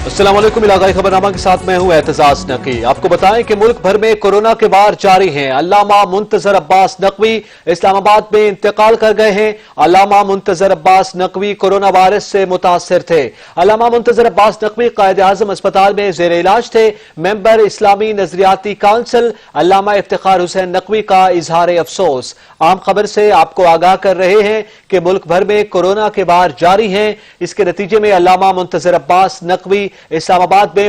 अस्सलाम वालेकुम, इलाकाई खबरनामा के साथ मैं हूं एतजाज नकवी। आपको बताएं कि मुल्क भर में कोरोना के वार जारी हैं। अल्लामा मुंतजर अब्बास नकवी इस्लामाबाद में इंतकाल कर गए हैं। अल्लामा मुंतजर अब्बास नकवी कोरोना वायरस से मुतासर थे। अल्लामा मुंतजर अब्बास नकवी कायद आजम अस्पताल में जेर इलाज थे। मेंबर इस्लामी नजरियाती काउंसिल अल्लामा इफ्तिखार हुसैन नकवी का इजहार अफसोस। आम खबर से आपको आगाह कर रहे हैं कि मुल्क भर में कोरोना के वार जारी हैं। इसके नतीजे में अल्लामा मुंतजर अब्बास नकवी इस्लामाबाद में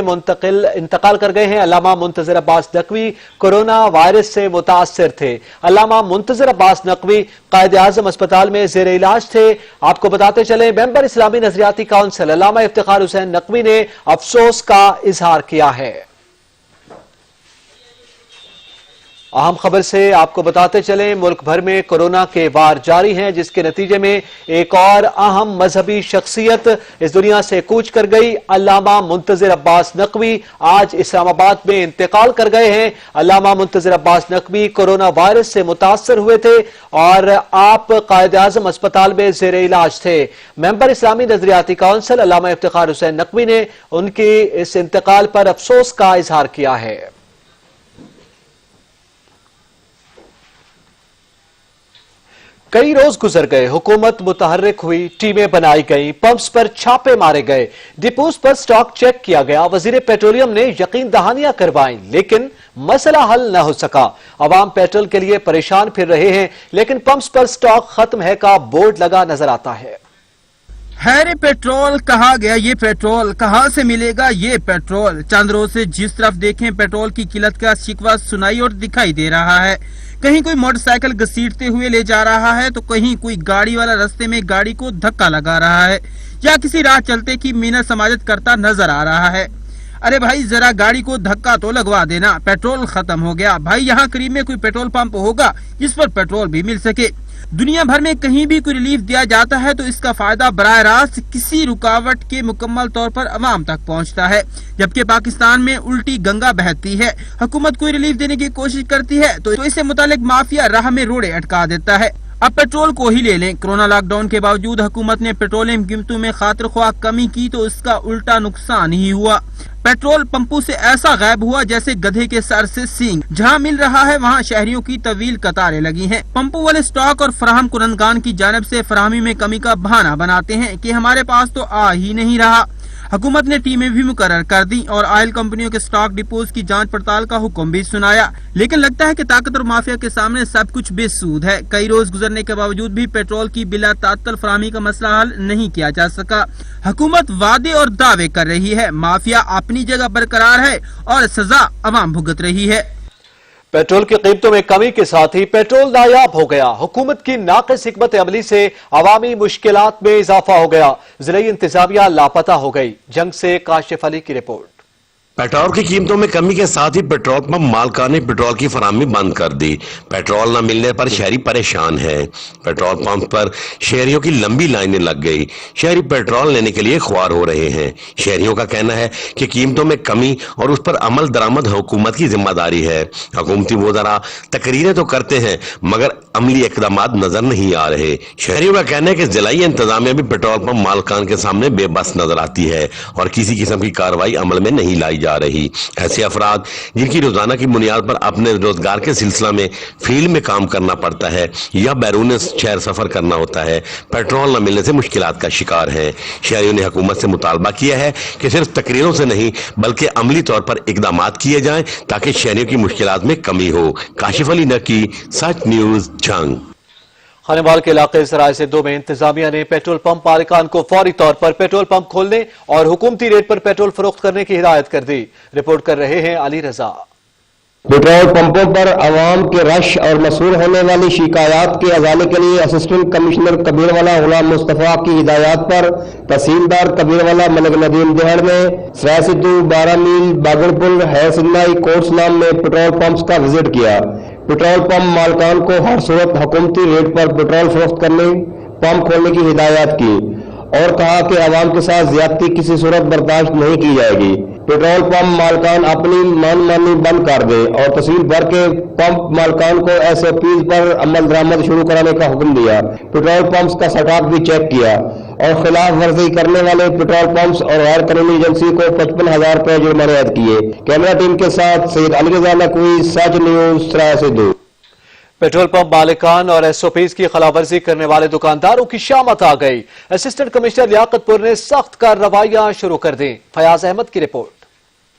इंतकाल कर गए हैं। अल्लामा मुंतजर अब्बास नकवी कोरोना वायरस से मुतासर थे। अल्लामा मुंतजर अब्बास नकवी कायद आजम अस्पताल में जेर इलाज थे। आपको बताते चले, मेंबर इस्लामी नजरियाती काउंसिल अल्लामा इफ्तिखार हुसैन नकवी ने अफसोस का इजहार किया है। अहम खबर से आपको बताते चले, मुल्क भर में कोरोना के वार जारी हैं, जिसके नतीजे में एक और अहम मजहबी शख्सियत इस दुनिया से कूच कर गई। अल्लामा मुंतजर अब्बास नकवी आज इस्लामाबाद में इंतकाल कर गए हैं। अल्लामा मुंतजर अब्बास नकवी कोरोना वायरस से मुतासर हुए थे और आप कायद आजम अस्पताल में जेर इलाज थे। मेंबर इस्लामी नजरियाती काउंसिल अल्लामा इफ्तिखार हुसैन नकवी ने उनकी इस इंतकाल पर अफसोस का इजहार किया है। कई रोज गुजर गए, हुकूमत मुतहर्रिक हुई, टीमें बनाई गई, पंप्स पर छापे मारे गए, डिपोज पर स्टॉक चेक किया गया, वजीर पेट्रोलियम ने यकीन दहानियां करवाई, लेकिन मसला हल न हो सका। अवाम पेट्रोल के लिए परेशान फिर रहे हैं, लेकिन पंप्स पर स्टॉक खत्म है का बोर्ड लगा नजर आता है। हैरे पेट्रोल कहा गया, ये पेट्रोल कहां से मिलेगा, ये पेट्रोल। चंद रोज से जिस तरफ देखें पेट्रोल की किल्लत का शिकवा सुनाई और दिखाई दे रहा है। कहीं कोई मोटरसाइकिल घसीटते हुए ले जा रहा है तो कहीं कोई गाड़ी वाला रास्ते में गाड़ी को धक्का लगा रहा है या किसी राह चलते की मीना समाजत करता नजर आ रहा है। अरे भाई जरा गाड़ी को धक्का तो लगवा देना, पेट्रोल खत्म हो गया। भाई यहाँ करीब में कोई पेट्रोल पंप होगा जिस पर पेट्रोल भी मिल सके। दुनिया भर में कहीं भी कोई रिलीफ दिया जाता है तो इसका फायदा बराह रास्त किसी रुकावट के मुकम्मल तौर पर अवाम तक पहुंचता है, जबकि पाकिस्तान में उल्टी गंगा बहती है। हुकूमत कोई रिलीफ देने की कोशिश करती है तो इससे मुतालिक माफिया राह में रोड़े अटका देता है। अब पेट्रोल को ही ले लें, कोरोना लॉकडाउन के बावजूद हुकूमत ने पेट्रोलियम कीमतों में खातिर ख्वाह कमी की तो इसका उल्टा नुकसान ही हुआ। पेट्रोल पंपों से ऐसा गायब हुआ जैसे गधे के सर से सींग। जहां मिल रहा है वहां शहरियों की तवील कतारें लगी हैं। पंपों वाले स्टॉक और फराहम कुनंदगान की जानिब से फराहमी में कमी का बहाना बनाते हैं कि हमारे पास तो आ ही नहीं रहा। हुकूमत ने टीमें भी मुकर्रर कर दी और ऑयल कंपनियों के स्टॉक डिपोज की जांच पड़ताल का हुक्म भी सुनाया, लेकिन लगता है कि ताकतवर माफिया के सामने सब कुछ बेसूद है। कई रोज गुजरने के बावजूद भी पेट्रोल की बिला तात्काल फराहमी का मसला हल नहीं किया जा सका। हुकूमत वादे और दावे कर रही है, माफिया अपनी जगह बरकरार है और सजा अवाम भुगत रही है। पेट्रोल की कीमतों में कमी के साथ ही पेट्रोल नायाब हो गया। हुकूमत की नाक़िस हिकमत अमली से अवामी मुश्किलात में इजाफा हो गया। ज़िला इंतजामिया लापता हो गई। जंग से काशिफ अली की रिपोर्ट। पेट्रोल की कीमतों में कमी के साथ ही पेट्रोल पंप मालिकान ने पेट्रोल की फराहमी बंद कर दी। पेट्रोल न मिलने पर शहरी परेशान है। पेट्रोल पंप पर शहरियों की लंबी लाइनें लग गई। शहरी पेट्रोल लेने के लिए ख्वार हो रहे हैं। शहरियों का कहना है कि कीमतों में कमी और उस पर अमल दरामद हुकूमत की जिम्मेदारी है। हुकूमती वज़रा तकरीरें तो करते हैं मगर अमली इक़दाम नजर नहीं आ रहे। शहरियों का कहना है कि ज़िलाई इंतजामिया भी पेट्रोल पंप मालिकान के सामने बेबस नजर आती है और किसी किस्म की कार्रवाई अमल में नहीं लाई जा रही। ऐसे अफराद जिनकी रोजाना की बुनियाद पर अपने रोजगार के सिलसिला में फील्ड में काम करना पड़ता है या बैरून शहर सफर करना होता है, पेट्रोल न मिलने से मुश्किलात का शिकार हैं। शहरियों ने हुकूमत से मुतालबा किया है कि सिर्फ तकरीरों से नहीं बल्कि अमली तौर पर इकदाम किए जाएं ताकि शहरियों की मुश्किलात में कमी हो। काशिफ अली नकी, सच न्यूज, जंग। खानेवाल के इलाके सराय से 2 में इंतजामिया ने पेट्रोल पंप मालिकान को फौरी तौर पर पेट्रोल पंप खोलने और हुकूमती रेट पर पेट्रोल फरोख्त करने की हिदायत कर दी। रिपोर्ट कर रहे हैं अली रजा। पेट्रोल पंपों पर आवाम के रश और मसूल होने वाली शिकायत के अजाले के लिए असिस्टेंट कमिश्नर कबीरवाला गुलाम मुस्तफा की हिदायत पर तहसीलदार कबीरवाला मलिक नदीम देहड़ में सराय सिद्धू, 12 मील, बागड़पुर, है सिन्नाई, कोर्स नाम में पेट्रोल पंप्स का विजिट किया। पेट्रोल पंप मालिकान को हर सूरत हुकूमती रेट पर पेट्रोल फरोख्त करने, पंप खोलने की हिदायत की اور کہا کہ عوام کے ساتھ زیادتی کسی صورت برداشت نہیں کی جائے گی۔ پیٹرول پمپ مالکان اپنی من مانی بند کر دے اور تحصیل بھر کے پمپ مالکان کو SOPs پر عمل درآمد شروع کرانے کا حکم دیا۔ پیٹرول پمپس کا سٹاک بھی چیک کیا اور خلاف ورزی کرنے والے پیٹرول پمپس اور غیر قانونی ایجنسی کو 55,000 روپے جرمانے عائد کیے۔ کیمرہ ٹیم کے ساتھ سید علی رضا نقوی، سچ نیوز، سرائے سے دور۔ پیٹرول پمپ مالکان اور SOPs کی خلاف ورزی کرنے والے دکانداروں کی شامت آ گئی۔ اسسٹنٹ کمشنر لیاقت پور نے سخت کارروائیاں شروع کر دیں۔ فیاض احمد کی رپورٹ۔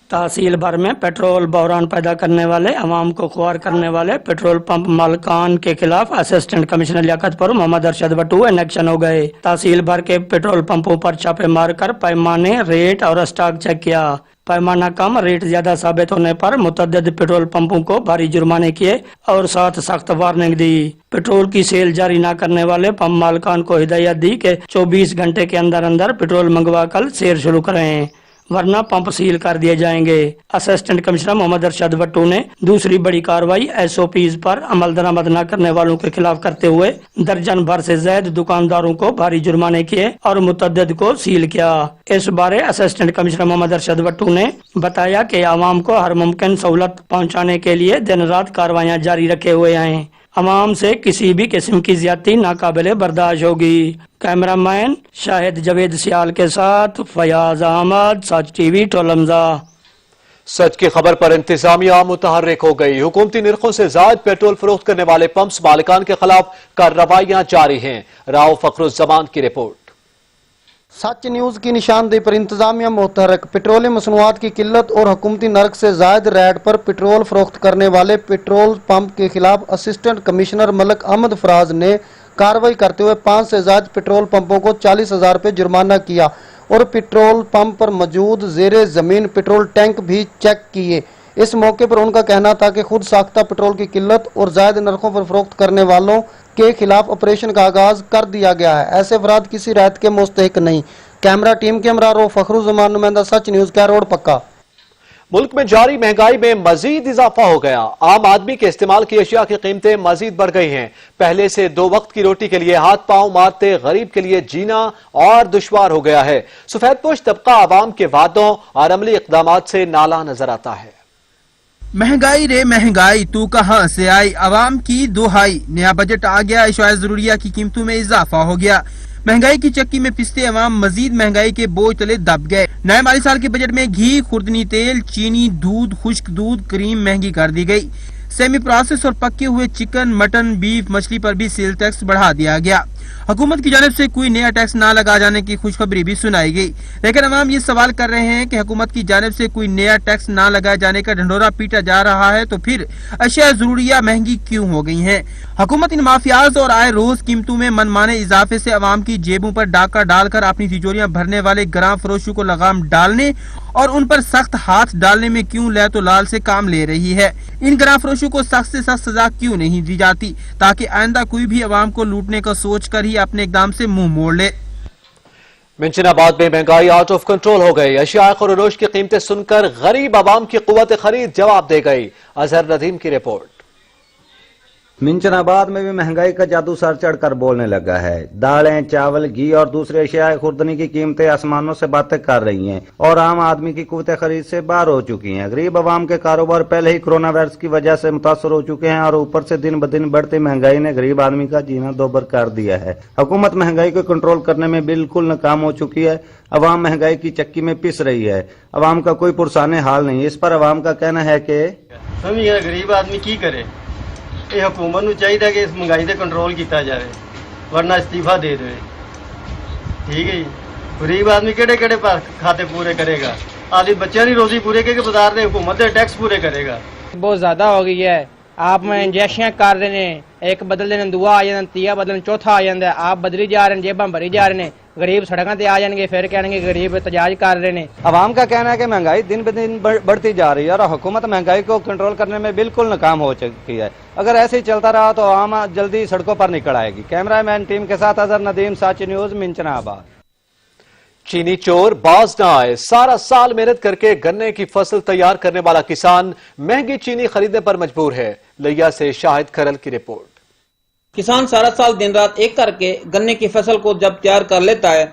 تحصیل بھر میں پیٹرول بحران پیدا کرنے والے، عوام کو خوار کرنے والے پیٹرول پمپ مالکان کے خلاف اسسٹنٹ کمشنر لیاقت پور محمد ارشد بٹو ان ایکشن ہو گئے۔ تحصیل بھر کے پیٹرول پمپوں پر چھاپے مار کر پیمانے، ریٹ اور اسٹاک چیک کیا۔ پیمانہ کم، ریٹ زیادہ ثابت ہونے پر متعدد پیٹرول پمپوں کو بھاری جرمانے کیے اور ساتھ سخت وارننگ دی۔ پیٹرول کی سیل جاری نہ کرنے والے پمپ مالکان کو ہدایت دی کہ 24 گھنٹے کے اندر اندر پیٹرول منگوا کر سیر شروع کریں، ورنہ پمپ سیل کر دیے جائیں گے۔ اسسٹنٹ کمشنر محمد ارشد بٹو نے دوسری بڑی کارروائی SOPs پر عمل درآمد نہ کرنے والوں کے خلاف کرتے ہوئے درجن بھر سے زائد دکانداروں کو بھاری جرمانے کیے اور متعدد کو سیل کیا۔ اس بارے اسسٹنٹ کمشنر محمد ارشد بٹو نے بتایا کہ عوام کو ہر ممکن سہولت پہنچانے کے لیے دن رات کارروائیاں جاری رکھے ہوئے ہیں۔ عوام سے کسی بھی قسم کی زیادتی ناقابل برداشت ہوگی۔ کیمرہ مین شاہد جوید سیال کے ساتھ فیاض احمد، سچ ٹی وی، ٹولمزہ۔ سچ کی خبر پر انتظامیہ متحرک ہو گئی۔ حکومتی نرخوں سے زائد پیٹرول فروخت کرنے والے پمپس مالکان کے خلاف کارروائیاں جاری ہیں۔ راؤ فخر الزمان کی رپورٹ۔ سچ نیوز کی نشاندہی پر انتظامیہ متحرک۔ پیٹرولیم مصنوعات کی قلت اور حکومتی نرخ سے زائد ریٹ پر پیٹرول فروخت کرنے والے پیٹرول پمپ کے خلاف اسسٹنٹ کمشنر ملک احمد فراز نے کارروائی کرتے ہوئے 5 سے زائد پیٹرول پمپوں کو 40,000 روپے جرمانہ کیا اور پیٹرول پمپ پر موجود زیر زمین پیٹرول ٹینک بھی چیک کیے۔ اس موقع پر ان کا کہنا تھا کہ خود ساختہ پیٹرول کی قلت اور زائد نرخوں پر فروخت کرنے والوں کے خلاف آپریشن کا آغاز کر دیا گیا ہے۔ ایسے افراد کسی رعایت کے مستحق نہیں۔ کیمرہ ٹیم کے ہمراہ فخر الزمان، نمائندہ سچ نیوز، کیا روڈ پکا۔ ملک میں جاری مہنگائی میں مزید اضافہ ہو گیا۔ عام آدمی کے استعمال کی اشیاء کی قیمتیں مزید بڑھ گئی ہیں۔ پہلے سے 2 وقت کی روٹی کے لیے ہاتھ پاؤں مارتے غریب کے لیے جینا اور دشوار ہو گیا ہے۔ سفید پوش طبقہ عوام کے وعدوں اور عملی اقدامات سے نالاں نظر آتا ہے۔ مہنگائی رے مہنگائی تو کہاں سے آئی، عوام کی دہائی۔ نیا بجٹ آ گیا، اشیاء ضروریہ کی قیمتوں میں اضافہ ہو گیا۔ مہنگائی کی چکی میں پستے عوام مزید مہنگائی کے بوجھ تلے دب گئے۔ نئے مالی سال کے بجٹ میں گھی، خوردنی تیل، چینی، دودھ، خشک دودھ، کریم مہنگی کر دی گئی۔ سیمی پروسیس اور پکے ہوئے چکن، مٹن، بیف، مچھلی پر بھی سیل ٹیکس بڑھا دیا گیا۔ حکومت کی جانب سے کوئی نیا ٹیکس نہ لگا جانے کی خوشخبری بھی سنائی گئی، لیکن عوام یہ سوال کر رہے ہیں کہ حکومت کی جانب سے کوئی نیا ٹیکس نہ لگائے جانے کا ڈھنڈورا پیٹا جا رہا ہے تو پھر اشیاء ضروریہ مہنگی کیوں ہو گئی ہیں۔ حکومت ان مافیاز اور آئے روز قیمتوں میں من مانے اضافے سے عوام کی جیبوں پر ڈاکہ ڈال کر اپنی تجوریاں بھرنے والے گراں فروشوں کو لگام ڈالنے اور ان پر سخت ہاتھ ڈالنے میں کیوں لے تو لال سے کام لے رہی ہے۔ ان گراں فروشوں کو سخت سے سخت سزا کیوں نہیں دی جاتی تاکہ آئندہ کوئی بھی عوام کو لوٹنے کا سوچ کر ہی اپنے اقدام سے منہ موڑ لے۔ منشن آباد میں مہنگائی آؤٹ آف کنٹرول ہو گئی۔ اشیاء خورنوش کی قیمتیں سن کر غریب عوام کی قوت خرید جواب دے گئی۔ اظہر ندیم کی رپورٹ۔ منشن آباد میں بھی مہنگائی کا جادو سر چڑھ کر بولنے لگا ہے۔ دالیں، چاول، گھی اور دوسرے اشیاء خوردنی کی قیمتیں آسمانوں سے باتیں کر رہی ہیں اور عام آدمی کی قوت خرید سے باہر ہو چکی ہیں۔ غریب عوام کے کاروبار پہلے ہی کورونا وائرس کی وجہ سے متاثر ہو چکے ہیں اور اوپر سے دن بدن بڑھتی مہنگائی نے غریب آدمی کا جینا دوبر کر دیا ہے۔ حکومت مہنگائی کو کنٹرول کرنے میں بالکل ناکام ہو چکی ہے۔ عوام مہنگائی کی چکی میں پس رہی ہے۔ عوام کا کوئی پرسان حال نہیں۔ اس پر عوام کا کہنا ہے کہ غریب آدمی کی کرے، یہ حکومت نو چاہیے کہ اس مہنگائی تے کنٹرول کیتا جائے ورنہ استعفا دے دے۔ ٹھیک ہے جی، غریب آدمی کہڑے کہڑے کھاتے پورے کرے گا، آدمی بچوں کی روزی پورے کے بازار دے حکومت دے ٹیکس پورے کرے گا۔ بہت زیادہ ہو گئی ہے۔ آپ میں انجیکشن کر رہے ہیں، ایک بدل دینا دوا آ جانا، تیا بدلن چوتھا آ جاتا ہے۔ آپ بدلی جا رہے ہیں، جیباں بھری جا رہے ہیں، غریب سڑکوں تے آ جان گے، پھر کہیں گے غریب احتجاج کر رہے ہیں۔ عوام کا کہنا ہے کہ مہنگائی دن بدن بڑھتی جا رہی ہے اور حکومت مہنگائی کو کنٹرول کرنے میں بالکل ناکام ہو چکی ہے۔ اگر ایسے ہی چلتا رہا تو عوام جلدی سڑکوں پر نکل آئے گی۔ کیمرہ مین ٹیم کے ساتھ اظہر ندیم، سچ نیوز، منشن آباد۔ چینی چور باز نہ آئے۔ سارا سال محنت کر کے گنے کی فصل تیار کرنے والا کسان مہنگی چینی خریدنے پر مجبور ہے۔ لیا سے شاہد کھرل کی رپورٹ۔ کسان سارا سال دن رات ایک کر کے گنے کی فصل کو جب تیار کر لیتا ہے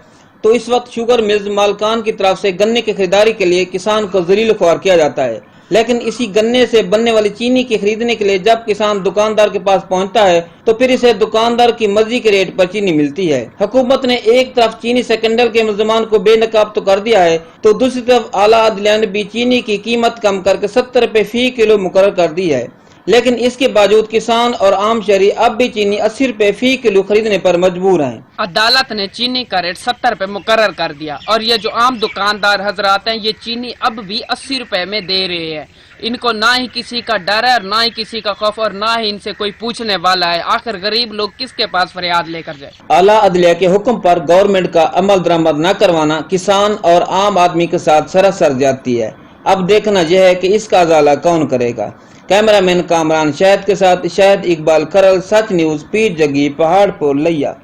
तो इस वक्त शुगर मिल्स मालकान की तरफ से गन्ने की खरीदारी के लिए किसान को जलील ख्वार किया जाता है, लेकिन इसी गन्ने से बनने वाली चीनी की खरीदने के लिए जब किसान दुकानदार के पास पहुंचता है तो फिर इसे दुकानदार की मर्जी के रेट पर चीनी मिलती है। हुकूमत ने एक तरफ चीनी सेकेंडल के मुलजमान को बेनकाब तो कर दिया है, तो दूसरी तरफ आला अदलिया ने भी चीनी की कीमत कम करके 70 रुपए फी किलो मुकर्रर कर दी है, लेकिन इसके बावजूद किसान और आम शहरी अब भी चीनी 80 रुपए फी किलो खरीदने पर मजबूर हैं। अदालत ने चीनी का रेट 70 रुपए मुकर्रर कर दिया और ये जो आम दुकानदार हजरात हैं ये चीनी अब भी 80 रुपए में दे रहे हैं। इनको ना ही किसी का डर है और ना ही किसी का खौफ और ना ही इनसे कोई पूछने वाला है। आखिर गरीब लोग किसके पास फरियाद लेकर जाए। आला अदलिया के हुक्म पर गवर्नमेंट का अमल दरामद न करवाना किसान और आम आदमी के साथ सरासर जाती है। अब देखना यह है कि इसका उजाला कौन करेगा। कैमरामैन कामरान शाहिद के साथ शाहिद इकबाल खरल, सच न्यूज, पीर जगी, पहाड़पुर, लिया।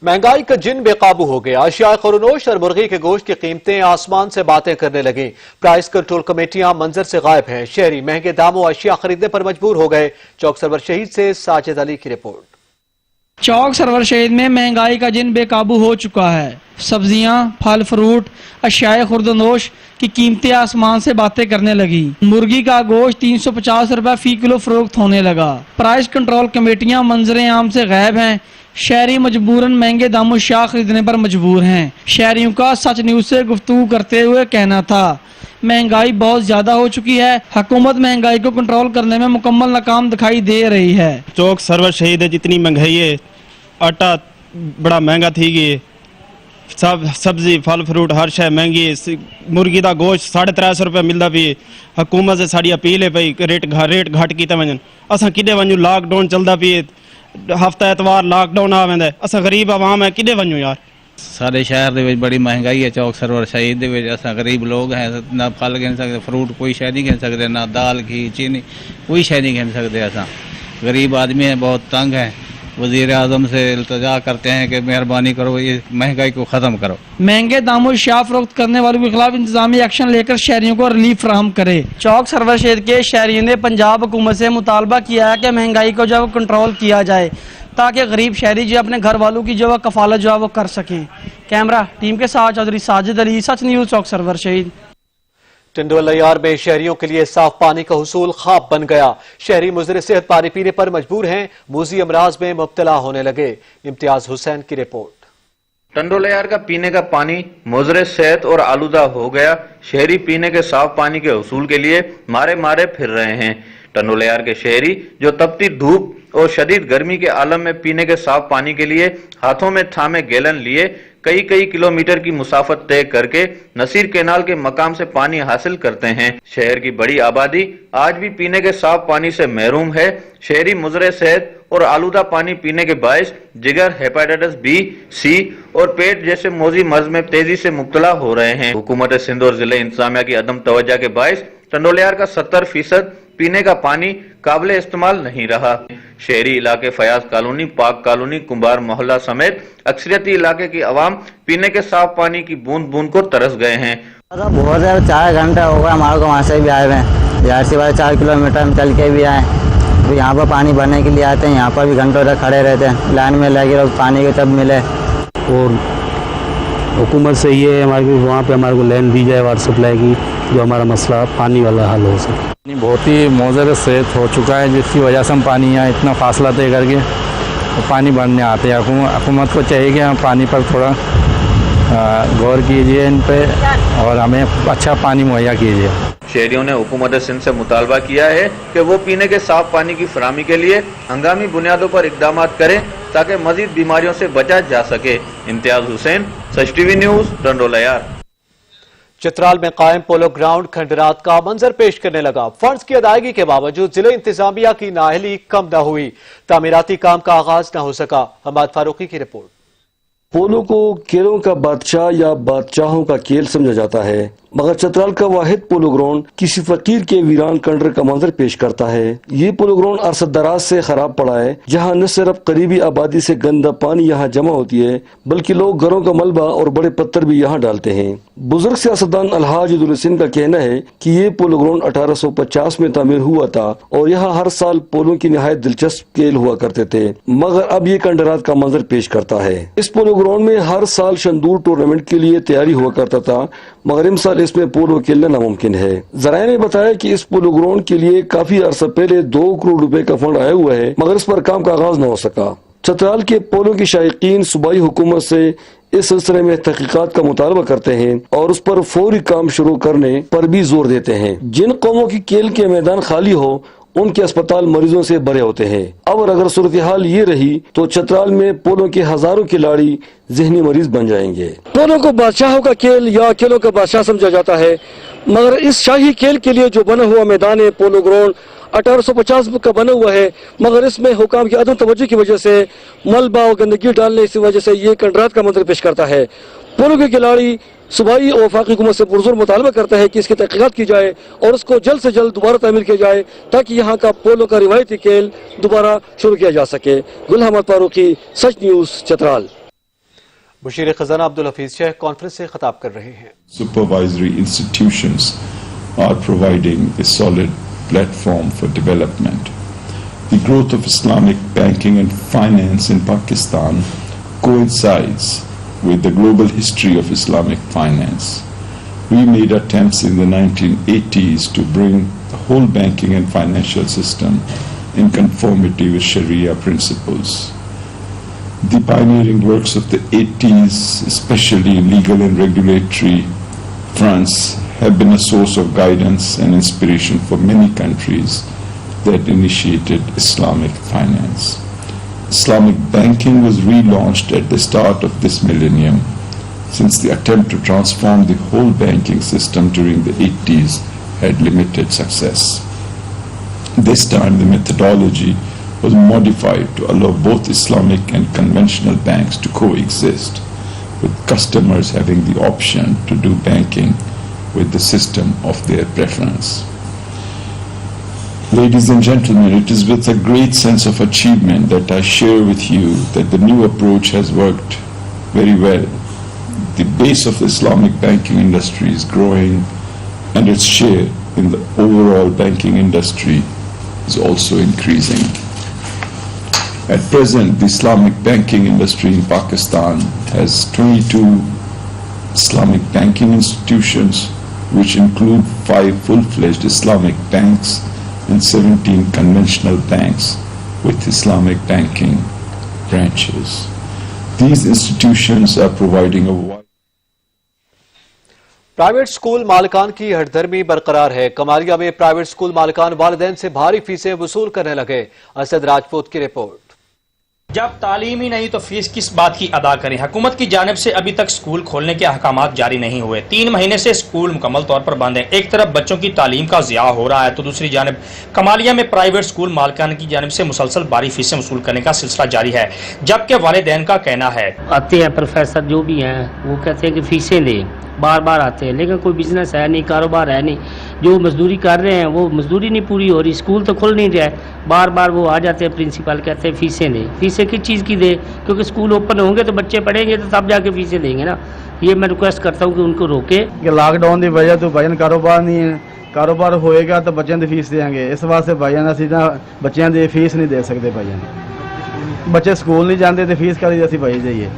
महंगाई का जिन बेकाबू हो गया। अशिया खुरनोश और मुर्गी के गोश्त की कीमतें आसमान से बातें करने लगी। प्राइस कंट्रोल कमेटियां मंजर से गायब हैं। शहरी महंगे दामों अशिया खरीदने पर मजबूर हो गए। चौक सरवर शहीद से साजिद अली की रिपोर्ट। चौक सरवर शहीद में महंगाई का जिन बेकाबू हो चुका है। सब्जियां, फल फ्रूट, अशियाए खुर्दनोश की कीमतें आसमान से बातें करने लगी। मुर्गी का गोश्त 350 रुपए फी किलो फरोख्त होने लगा। प्राइस कंट्रोल कमेटियां मंजरे आम से गायब हैं। शहरी मजबूरन महंगे दामों अशिया खरीदने पर मजबूर हैं। शहरियों का सच न्यूज से गुफ्तगू करते हुए कहना था, महंगाई बहुत ज्यादा हो चुकी है। हुकूमत महंगाई को कंट्रोल करने में मुकम्मल नाकाम दिखाई दे रही है। चौक सरवर शहीद है, जितनी महंगाई है, आटा बड़ा महंगा थी गई, सब सब्जी फल फ्रूट हर शय महंगी। मुर्गी का गोश्त 350 रुपये मिलता भी। हुकूमत से साड़ी अपील है भाई रेट घट कीते वजन। असां किॾे वञूं, लॉकडाउन चलता पी, हफ्ता एतवार लॉकडाउन आ वेंदा। असां गरीब आवाम है, किॾे वञूं यार। सारे शहर दे विच बड़ी महंगाई है। चौक सरवर शहीद दे विच असां गरीब लोग हैं, ना फल गिन सकते, फ्रूट कोई शय नहीं गिन सकते, ना दाल घी चीनी कोई शय नहीं गिन सकते। असां गरीब आदमी हैं, बहुत तंग हैं। वजीर आजम से इल्तिजा करते हैं कि मेहरबानी करो, ये महंगाई को ख़त्म करो। महंगे दामों अशिया फरोख्त करने वालों के खिलाफ इंतजामी एक्शन लेकर शहरियों को रिलीफ फराहम करे। चौक सरवर शहीद के शहरियों ने पंजाब हुकूमत से मुतालबा किया है कि महंगाई को जो कंट्रोल किया जाए ताकि गरीब शहरी जो अपने घर वालों की जो कफालत जो है वो कर सकें। कैमरा टीम के साथ चौधरी साजिद अली, सच न्यूज, चौक सरवर शहीद। टिंडोलैयार में शहरियों के लिए साफ पानी का हुसूल ख्वाब बन गया। शहरी मुज़र सेहत पानी पीने पर मजबूर हैं, मूजी अमराज में मुब्तला होने लगे। इम्तियाज हुसैन की रिपोर्ट। टंडोलैयार का पीने का पानी मुज़र सेहत और आलूदा हो गया। शहरी पीने के साफ पानी के हुसूल के लिए मारे मारे फिर रहे हैं। टंडोलैयार के शहरी जो तपती धूप और शदीद गर्मी के आलम में पीने के साफ पानी के लिए हाथों में थामे गैलन लिए कई किलोमीटर की मुसाफत तय करके नसीर कैनाल के मकाम से पानी हासिल करते हैं। शहर की बड़ी आबादी आज भी पीने के साफ पानी से महरूम है। शहरी मुज़र सेहत और आलूदा पानी पीने के बायस जिगर, हेपेटाइटिस बी, सी और पेट जैसे मोजी मर्ज में तेजी से मुब्तला हो रहे हैं। हुकूमत सिंध और जिले इंतजामिया की अदम तवज्जो के बायस टंडोलैयार का 70% पीने का पानी काबिले इस्तेमाल नहीं रहा। शहरी इलाके फयाज कॉलोनी, पाक कॉलोनी, कुंभार मोहल्ला समेत अक्सरियती इलाके की आवाम पीने के साफ पानी की बूंद बूंद को तरस गए हैं। बहुत ज़्यादा 4 घंटा हो गया हमारे को वहाँ से भी आए हुए हैं। यहाँ से 4 किलोमीटर हम चल के भी आए, तो यहाँ पर पानी भरने के लिए आते हैं। यहाँ पर भी घंटों तक खड़े रहते हैं, लाइन में लगे लोग पानी के तब मिले। और हुकूमत से ये है हमारे को वहाँ पे हमारे को लाइन दी जाए वाटर सप्लाई की, जो हमारा मसला पानी वाला हल हो सके। बहुत ही मुज़र सेहत हो चुका है, जिसकी वजह से हम पानी यहाँ इतना फासला तय करके तो पानी भरने आते हैं। हुकूमत को चाहिए कि हम पानी पर थोड़ा गौर कीजिए इन पे और हमें अच्छा पानी मुहैया कीजिए। शहरियों ने हुकूमत सिंध से मुतालबा किया है कि वो पीने के साफ पानी की फराहमी के लिए हंगामी बुनियादों पर इकदाम करें ताकि मजीद बीमारियों से बचा जा सके। इम्तियाज हुसैन, सच टीवी न्यूज, टंडोलैयार। चित्राल में कायम पोलो ग्राउंड खंडरात का मंजर पेश करने लगा। फंड्स की अदायगी के बावजूद जिले इंतजामिया की नाअहली कम न हुई, तामीराती काम का आगाज न हो सका। हमाद फारूकी की रिपोर्ट। पोलो को खेलों का बादशाह या बादशाहों का खेल समझा जाता है मगर चतराल का वाहिद पोलो ग्राउंड किसी फकीर के वीरान खंडर का मंजर पेश करता है। ये पोलो ग्राउंड अरसा दराज से खराब पड़ा है, जहाँ न सिर्फ करीबी आबादी से गंदा पानी यहाँ जमा होती है, बल्कि लोग घरों का मलबा और बड़े पत्थर भी यहाँ डालते हैं। बुजुर्ग सियासतदान अलहाज अब्दुल हसन का कहना है कि ये पोलो ग्राउंड 1850 में तामीर हुआ था और यहाँ हर साल पोलो की निहायत दिलचस्प खेल हुआ करते थे, मगर अब ये खंडरात का मंजर पेश करता है। इस पोलो ग्राउंड में हर साल शंदूर टूर्नामेंट के लिए तैयारी हुआ करता था, मगर इस साल इसमें पोलो खेलना नामुमकिन है। जराये ने बताया कि इस पोलो ग्राउंड के लिए काफी अरसा पहले 2 करोड़ रुपए का फंड आया हुआ है, मगर इस पर काम का आगाज न हो सका। चतराल के पोलो की शायकीन सूबाई हुकूमत से इस सिलसिले में तहकीकात का मुतालबा करते हैं और उस पर फौरी काम शुरू करने पर भी जोर देते हैं। जिन कौमों की खेल के मैदान खाली हो उनके अस्पताल मरीजों से भरे होते हैं। और अगर सूरत हाल ये रही तो चतराल में पोलो के हजारों खिलाड़ी जहनी मरीज बन जाएंगे। पोलो को बादशाहों का खेल या खेलों का बादशाह समझा जाता है, मगर इस शाही खेल के लिए जो बना हुआ मैदान है पोलो ग्राउंड 1850 का बना हुआ है, मगर इसमें हुकाम की अदम तवज्जो की वजह से मलबा और गंदगी डालने की वजह से ये खंडरात का मंजर पेश करता है। पोलो के खिलाड़ी सूबाई और वफाकी हुकूमत से पुरजोर मुतालबा करता है कि इसकी तहकीकात की जाए और उसको जल्द से जल्द दोबारा तामीर किया जाए ताकि यहाँ का पोलो का रिवायती खेल दोबारा शुरू किया जा सके। गुल अहमद फारूकी, सच न्यूज़, चतराल। मुशीर खजाना अब्दुल हफीज शेख कॉन्फ्रेंस से खिताब कर रहे हैं। Supervisory institutions are providing a solid platform for development. The growth of Islamic banking and finance in Pakistan coincides with the global history of Islamic finance. We made attempts in the 1980s to bring the whole banking and financial system in conformity with Sharia principles. The pioneering works of the 80s, especially in legal and regulatory fronts, have been a source of guidance and inspiration for many countries that initiated Islamic finance. Islamic banking was relaunched at the start of this millennium, since the attempt to transform the whole banking system during the 80s had limited success. This time the methodology was modified to allow both Islamic and conventional banks to coexist, with customers having the option to do banking with the system of their preference. Ladies and gentlemen, it is with a great sense of achievement that I share with you that the new approach has worked very well. The base of the Islamic banking industry is growing, and its share in the overall banking industry is also increasing. At present, the Islamic banking industry in Pakistan has 22 Islamic banking institutions, which include 5 full-fledged Islamic banks and 17 conventional banks with Islamic banking branches. These institutions are providing a wide private school मालिकान की हठधर्मी बरकरार है। कमालिया में private school मालिकान वालिदैन से भारी फीसें वसूल करने लगे। असद राजपूत की रिपोर्ट। जब तालीम ही नहीं तो फीस किस बात की अदा करें। हुकूमत की जानिब से अभी तक स्कूल खोलने के अहकामात जारी नहीं हुए। 3 महीने से स्कूल मुकम्मल तौर पर बंद है। एक तरफ बच्चों की तालीम का ज़िया हो रहा है तो दूसरी जानिब कमालिया में प्राइवेट स्कूल मालिकान की जानिब से मुसलसल भारी फीसें वसूल करने का सिलसिला जारी है, जबकि वालिदैन का कहना है आते हैं प्रोफेसर जो भी हैं वो कहते हैं कि फीसें दें, बार बार आते हैं, लेकिन कोई बिजनेस है नहीं, कारोबार है नहीं। जो मजदूरी कर रहे हैं वो मजदूरी नहीं पूरी हो रही, स्कूल तो खुल नहीं रहा है। बार बार वो आ जाते हैं प्रिंसिपल, कहते हैं फीसें दें। फीसें किस चीज़ की दें? क्योंकि स्कूल ओपन होंगे तो बच्चे पढ़ेंगे तो तब जाके फीसें देंगे ना। ये मैं रिक्वेस्ट करता हूँ कि उनको रोके। लॉकडाउन की वजह तो भाईजान कारोबार नहीं है, कारोबार होएगा तो बच्चों की फीस देंगे। इस वास्ते भाईजान असीं तां बच्चों की फीस नहीं दे सकते। भाईजान बच्चे स्कूल नहीं जाते तो फीस करी असीं भाई जाइए।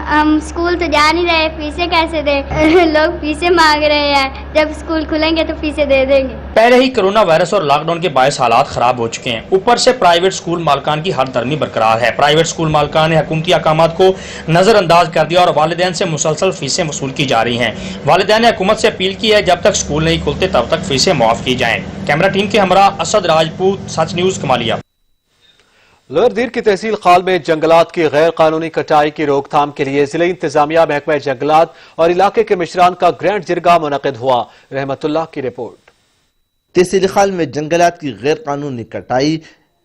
हम स्कूल तो जा नहीं रहे, फीसें कैसे दें? लोग फीसें मांग रहे हैं, जब स्कूल खुलेंगे तो फीसें दे देंगे। पहले ही कोरोना वायरस और लॉकडाउन के बायस हालात खराब हो चुके हैं, ऊपर से प्राइवेट स्कूल मालिकान की हरदर्मी बरकरार है। प्राइवेट स्कूल मालिकान ने हुकूमती अहकामात को नजरअंदाज कर दिया और वालिदैन से मुसलसल फीसें वसूल की जा रही हैं। वालिदैन ने हुकूमत से अपील की है जब तक स्कूल नहीं खुलते तब तक फीसें मुआफ की जाएं। कैमरा टीम के हमरा असद राजपूत, सच न्यूज़, कमालिया। लोअर दीर की तहसील खाल में जंगलात की गैर कानूनी कटाई की रोकथाम के लिए जिला इंतजामिया, महकमा जंगलात और इलाके के मिशरान का ग्रैंड जिरगा मुनक़िद हुआ। रहमतुल्लाह की रिपोर्ट। तहसील खाल में जंगलात की गैर कानूनी कटाई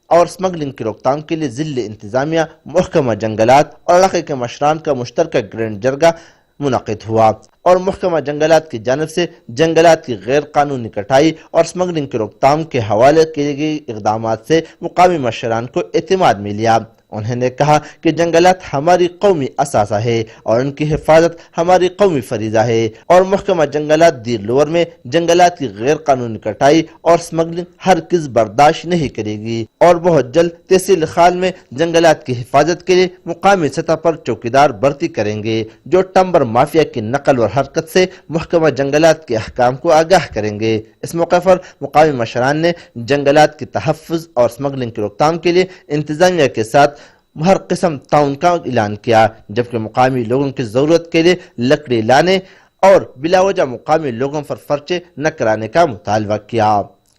और स्मगलिंग की रोकथाम के लिए जिला इंतजामिया, महकमा जंगलात और इलाके के मिशरान का मुश्तरका ग्रैंड जिरगा मुनक़िद हुआ और महकमा जंगलात की जानिब से जंगलात की गैर कानूनी कटाई और स्मगलिंग की रोकथाम के हवाले किए गए इक़दाम से मुकामी मशरान को एतमाद में लिया। उन्होंने कहा कि जंगलात हमारी कौमी असासा है और उनकी हिफाजत हमारी कौमी फरीजा है और महकमा जंगलात दीर लोअर में जंगलात की गैर कानूनी कटाई और स्मगलिंग हरगिज़ बर्दाश्त नहीं करेगी और बहुत जल्द तहसील खाल में जंगलात की हिफाजत के लिए मुकामी सतह पर चौकीदार भर्ती करेंगे जो टम्बर माफिया की नकल और हरकत से महकमा जंगलात के अहकाम को आगाह करेंगे। इस मौके पर मुकामी मशरान ने जंगलात की तहफ़्फ़ुज़ और स्मगलिंग की रोकथाम के लिए इंतजामिया के साथ हर किस्म ताउन का ऐलान किया, जबकि मुकामी लोगों की जरूरत के लिए लकड़ी लाने और बिलावजह मुकामी लोगों पर खर्चे न कराने का मुतालबा किया।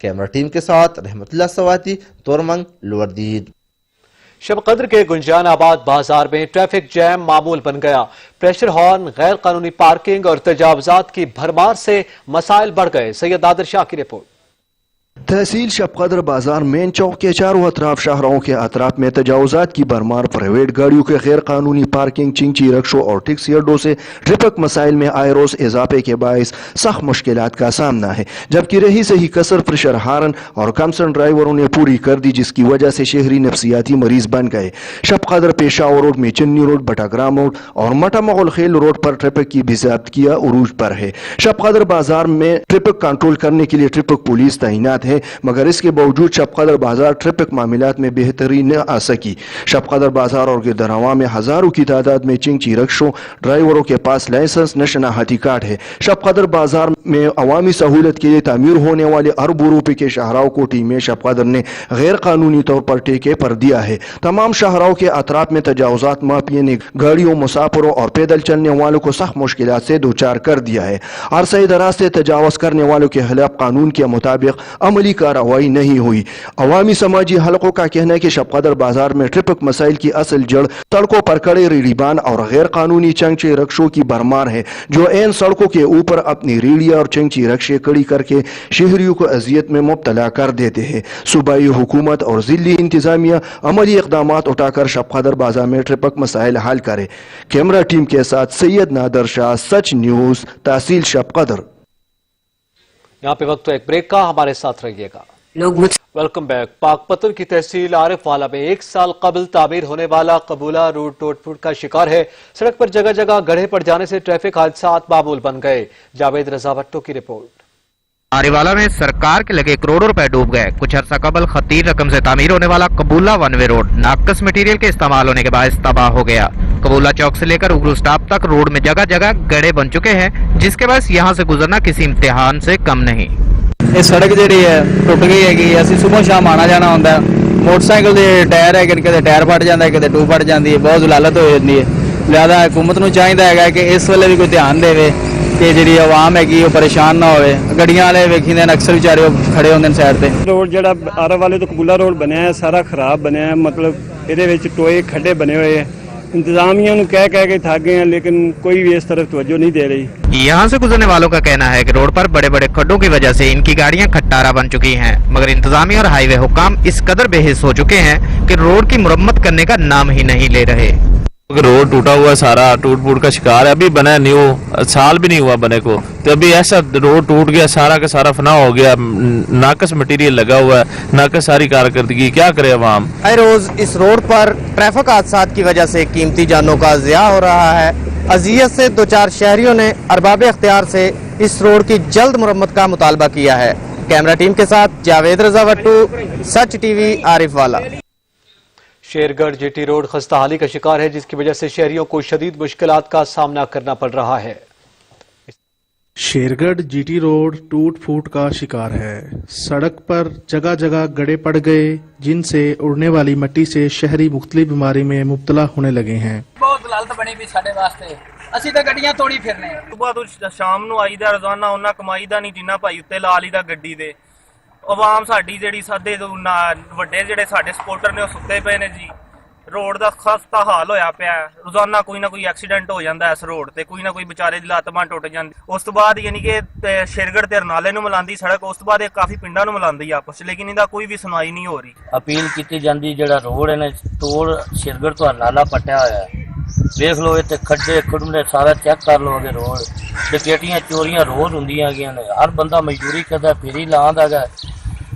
कैमरा टीम के साथ रहमतुल्लाह सवाती, तोरमंग, लोअर दीद। शब कद्र के गुंजानाबाद बाजार में ट्रैफिक जैम मामूल बन गया। प्रेशर हॉर्न, गैर कानूनी पार्किंग और तजावुजात की भरमार से मसाइल बढ़ गए। सैयद नादिर शाह की रिपोर्ट। तहसील शब कद्र बाजार मेन चौक के चारों अतराफ शाहराहों के अतराफ में तजावुजात की भरमार, प्राइवेट गाड़ियों के गैर कानूनी पार्किंग, चिंची रक्शों और टैक्सी अड्डों से ट्रैफिक मसाइल में आए रोज इजाफे के बायस सख्त मुश्किलात का सामना है, जबकि रही से ही कसर प्रेशर हार्न और कमसन ड्राइवरों ने पूरी कर दी, जिसकी वजह से शहरी नफसियाती मरीज बन गए। शब कद्र पेशावर रोड में चन्नी रोड, बटाग्राम रोड और मटा मुगल खेल रोड पर ट्रैफिक की भी ज़ब्तियाँ उरूज पर है। शब कद्र बाजार में ट्रैफिक कंट्रोल करने के लिए ट्रैफिक पुलिस तैनात है, मगर इसके बावजूद शब कद्र बाजार ट्रैफिक मामलात में बेहतरी न आ सकी। शब कद्र बाजार और गिरदरवा में हजारों की तादाद में चिंची रक्शों ड्राइवरों के पास लाइसेंस न शनाख्ती कार्ड है। शब कद्र बाजार में अवामी सहूलत के लिए तामीर होने वाले अरबों रुपए के शाहराओं को टीमें शब कद्र ने गैर कानूनी तौर पर ठेके पर दिया है। तमाम शाहराओं के अतराफ में तजावुजात माफिया ने गाड़ियों, मुसाफिरों और पैदल चलने वालों को सख्त मुश्किलात से दो चार कर दिया है। अरसे दराज से तजावुज करने वालों के खिलाफ कानून के मुताबिक अमली कार्रवाई नहीं हुई। अवामी समाजी हलकों का कहना है कि शब कद्र बाजार में ट्रैफिक मसाइल की असल जड़ सड़कों पर खड़े रेहड़ीबान और गैर कानूनी चंचे रक्शों की भरमार है, जो इन सड़कों के ऊपर अपनी रेहड़ियां और चंची रक्शे खड़ी करके शहरियों को अजियत में मुब्तला कर देते हैं। सूबाई हुकूमत और जिली इंतजामिया अमली इक़दाम उठाकर शब कद्र बाजार में ट्रैफिक मसाइल हल करे। कैमरा टीम के साथ सैयद नादिर शाह, सच न्यूज, तहसील शब कद्र। यहाँ पे वक्त तो एक ब्रेक का, हमारे साथ रहिएगा। Welcome back. पाकपतन की तहसील आरिफ वाला में 1 साल कबल तामीर होने वाला कबूला रोड टूट-फूट का शिकार है। सड़क पर जगह जगह गड्ढे पड़ जाने से ट्रैफिक हादसात मामूल बन गए। जावेद रजा भट्टो की रिपोर्ट। आरिवाला में सरकार के लगे करोड़ों रुपए डूब गए। कुछ अर्सा कबल खतीर रकम से तामीर होने वाला कबूला वन वे रोड नाकस मटेरियल के इस्तेमाल होने के बायस तबाह हो गया। कबूला चौक से लेकर उगरू स्टॉप तक रोड में जगह जगह गड्ढे बन चुके हैं, जिसके बायस यहाँ से गुजरना किसी इम्तिहान से कम नहीं। ਇਹ ਸੜਕ ਜਿਹੜੀ ਹੈ ਟੁੱਟ ਗਈ ਹੈਗੀ। ਅਸੀਂ ਸਵੇਰ ਸ਼ਾਮ ਆਣਾ ਜਾਣਾ ਹੁੰਦਾ। ਮੋਟਰਸਾਈਕਲ ਦੇ ਟਾਇਰ ਹੈਗੇ ਨੇ, ਕਦੇ ਟਾਇਰ ਫਟ ਜਾਂਦਾ, ਕਦੇ ਟੂਬ ਫਟ ਜਾਂਦੀ ਹੈ, ਬਹੁਤ ਜ਼ਲਾਲਤ ਹੋ ਜਾਂਦੀ ਹੈ। ਲਿਆਦਾ ਹਕੂਮਤ ਨੂੰ ਚਾਹੀਦਾ ਹੈਗਾ ਕਿ ਇਸ ਵੇਲੇ ਵੀ ਕੋਈ ਧਿਆਨ ਦੇਵੇ ਕਿ ਜਿਹੜੀ ਆਵਾਮ ਹੈਗੀ ਉਹ ਪਰੇਸ਼ਾਨ ਨਾ ਹੋਵੇ। ਗੱਡੀਆਂ ਵਾਲੇ ਵੇਖੀਦੇ ਨੇ ਅਕਸਰ ਵਿਚਾਰੇ ਉਹ ਖੜੇ ਹੁੰਦੇ ਨੇ ਸਾਈਡ ਤੇ। ਰੋਡ ਜਿਹੜਾ ਆਰਵ ਵਾਲੇ ਤੋਂ ਕਬੂਲਾ ਰੋਡ ਬਣਿਆ ਹੈ ਸਾਰਾ ਖਰਾਬ ਬਣਿਆ ਹੈ, ਮਤਲਬ ਇਹਦੇ ਵਿੱਚ ਟੋਏ ਖੱਡੇ ਬਣੇ ਹੋਏ ਹੈ। इंतजामिया कह के थक गए हैं, लेकिन कोई भी इस तरफ तवज्जो नहीं दे रही। यहाँ से गुजरने वालों का कहना है कि रोड पर बड़े बड़े खड्डों की वजह से इनकी गाड़ियाँ खट्टारा बन चुकी हैं, मगर इंतजामिया और हाईवे हुकाम इस कदर बेहिस हो चुके हैं कि रोड की मुरम्मत करने का नाम ही नहीं ले रहे। रोड टूटा हुआ सारा टूट फूट का शिकार है। अभी बना न्यू, साल भी नहीं हुआ बने को, तो अभी ऐसा रोड टूट गया, सारा का सारा फना हो गया। नाकस मटेरियल लगा हुआ है, नाकस सारी कारकर्दगी, क्या करे अवाम। हर रोज इस रोड पर ट्रैफिक हादसात की वजह से कीमती जानों का ज़िया हो रहा है। अजियत से दो चार शहरियों ने अरबाब इख्तियार से इस रोड की जल्द मुरम्मत का मुतालबा किया है। कैमरा टीम के साथ जावेद रजा भट्टू, सच टीवी, आरिफ वाला। शेरगढ़ जीटी रोड खस्ताहाली का शिकार है, जिसकी वजह से शहरियों को शदीद मुश्किलात का सामना करना पड़ रहा है। शेरगढ़ जीटी रोड टूट फूट का शिकार है। सड़क पर जगह जगह गड्ढे पड़ गए, जिनसे उड़ने वाली मिट्टी से शहरी मुख्तलिफ बीमारी में मुब्तला होने लगे हैं। बहुत लालत बनी भी साडे वास्ते, ਅਸੀਂ ਤਾਂ ਗੱਡੀਆਂ ਤੋੜੀ ਫਿਰਨੇ ਆ। ਸੁਬਾਹ ਤੋਂ ਸ਼ਾਮ ਨੂੰ ਆਈਦਾ, ਰੋਜ਼ਾਨਾ ਉਹਨਾਂ ਕਮਾਈਦਾ ਨਹੀਂ ਜਿੰਨਾ ਭਾਈ ਉੱਤੇ ਲਾ ਲਈਦਾ ਗੱਡੀ ਦੇ। ਆਵਾਮ ਸਾਡੀ ਜਿਹੜੀ ਸਾਦੇ ਤੋਂ ਵੱਡੇ ਜਿਹੜੇ ਸਾਡੇ ਸਪੋਰਟਰ ਨੇ ਉਹ ਸੁੱਤੇ ਪਏ ਨੇ ਜੀ। ਰੋਡ ਦਾ ਖਸਤਾ ਹਾਲ ਹੋਇਆ ਪਿਆ। ਰੋਜ਼ਾਨਾ ਕੋਈ ਨਾ ਕੋਈ ਐਕਸੀਡੈਂਟ ਹੋ ਜਾਂਦਾ ਇਸ ਰੋਡ ਤੇ, ਕੋਈ ਨਾ ਕੋਈ ਵਿਚਾਰੇ ਦੀ ਲੱਤ ਬਾਂਹ ਟੁੱਟ ਜਾਂਦੀ। ਉਸ ਤੋਂ ਬਾਅਦ ਯਾਨੀ ਕਿ ਸ਼ੇਰਗੜ੍ਹ ਤੇ ਰਨਾਲੇ ਨੂੰ ਮਿਲਾਉਂਦੀ ਸੜਕ, ਉਸ ਤੋਂ ਬਾਅਦ ਇਹ ਕਾਫੀ ਪਿੰਡਾਂ ਨੂੰ ਮਿਲਾਉਂਦੀ ਆਪਸ, ਲੇਕਿਨ ਇਹਦਾ ਕੋਈ ਵੀ ਸੁਣਵਾਈ ਨਹੀਂ ਹੋ ਰਹੀ। ਅਪੀਲ ਕੀਤੀ ਜਾਂਦੀ ਜਿਹੜਾ ਰੋਡ ਹੈ ਨਾ ਤੋੜ ਸ਼ੇਰਗੜ੍ਹ ਤੋਂ ਰਨਾਲਾ ਪਟਿਆ ਹੋਇਆ ਹੈ, देख लो इतने खड्डे खुडमने सारा चेक कर लो अगर रोड डकैतियां चोरियां रोज होंदियां गईयां ने हर बंदा मजदूरी करदा फिर ही लांदा गा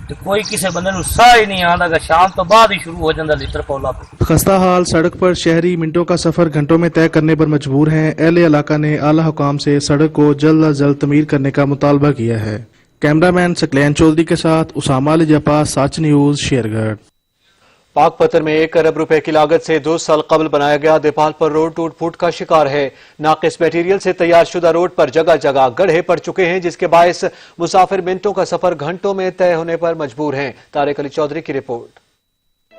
ते कोई किसी बंदे नूं साह ही नहीं आंदा गा शाम तो बाद ही शुरू हो जांदा लिटर पौला पे। खस्ता हाल सड़क पर शहरी मिनटों का सफर घंटों में तय करने पर मजबूर हैं। अहले इलाका ने आला हुकाम से सड़क को जल्द अज जल्द तमीर करने का मुतालबा किया है। कैमरामैन सकलैन चौधरी के साथ उसामा अली जपा, सच न्यूज, शेरगढ़। पाकपतन में 1 अरब रुपए की लागत से 2 साल कबल बनाया गया देपालपुर रोड टूट फूट का शिकार है। नाकिस मटेरियल से तैयार शुदा रोड पर जगह जगह गड्ढे पड़ चुके हैं, जिसके बायस मुसाफिर मिनटों का सफर घंटों में तय होने पर मजबूर हैं। तारिक अली चौधरी की रिपोर्ट।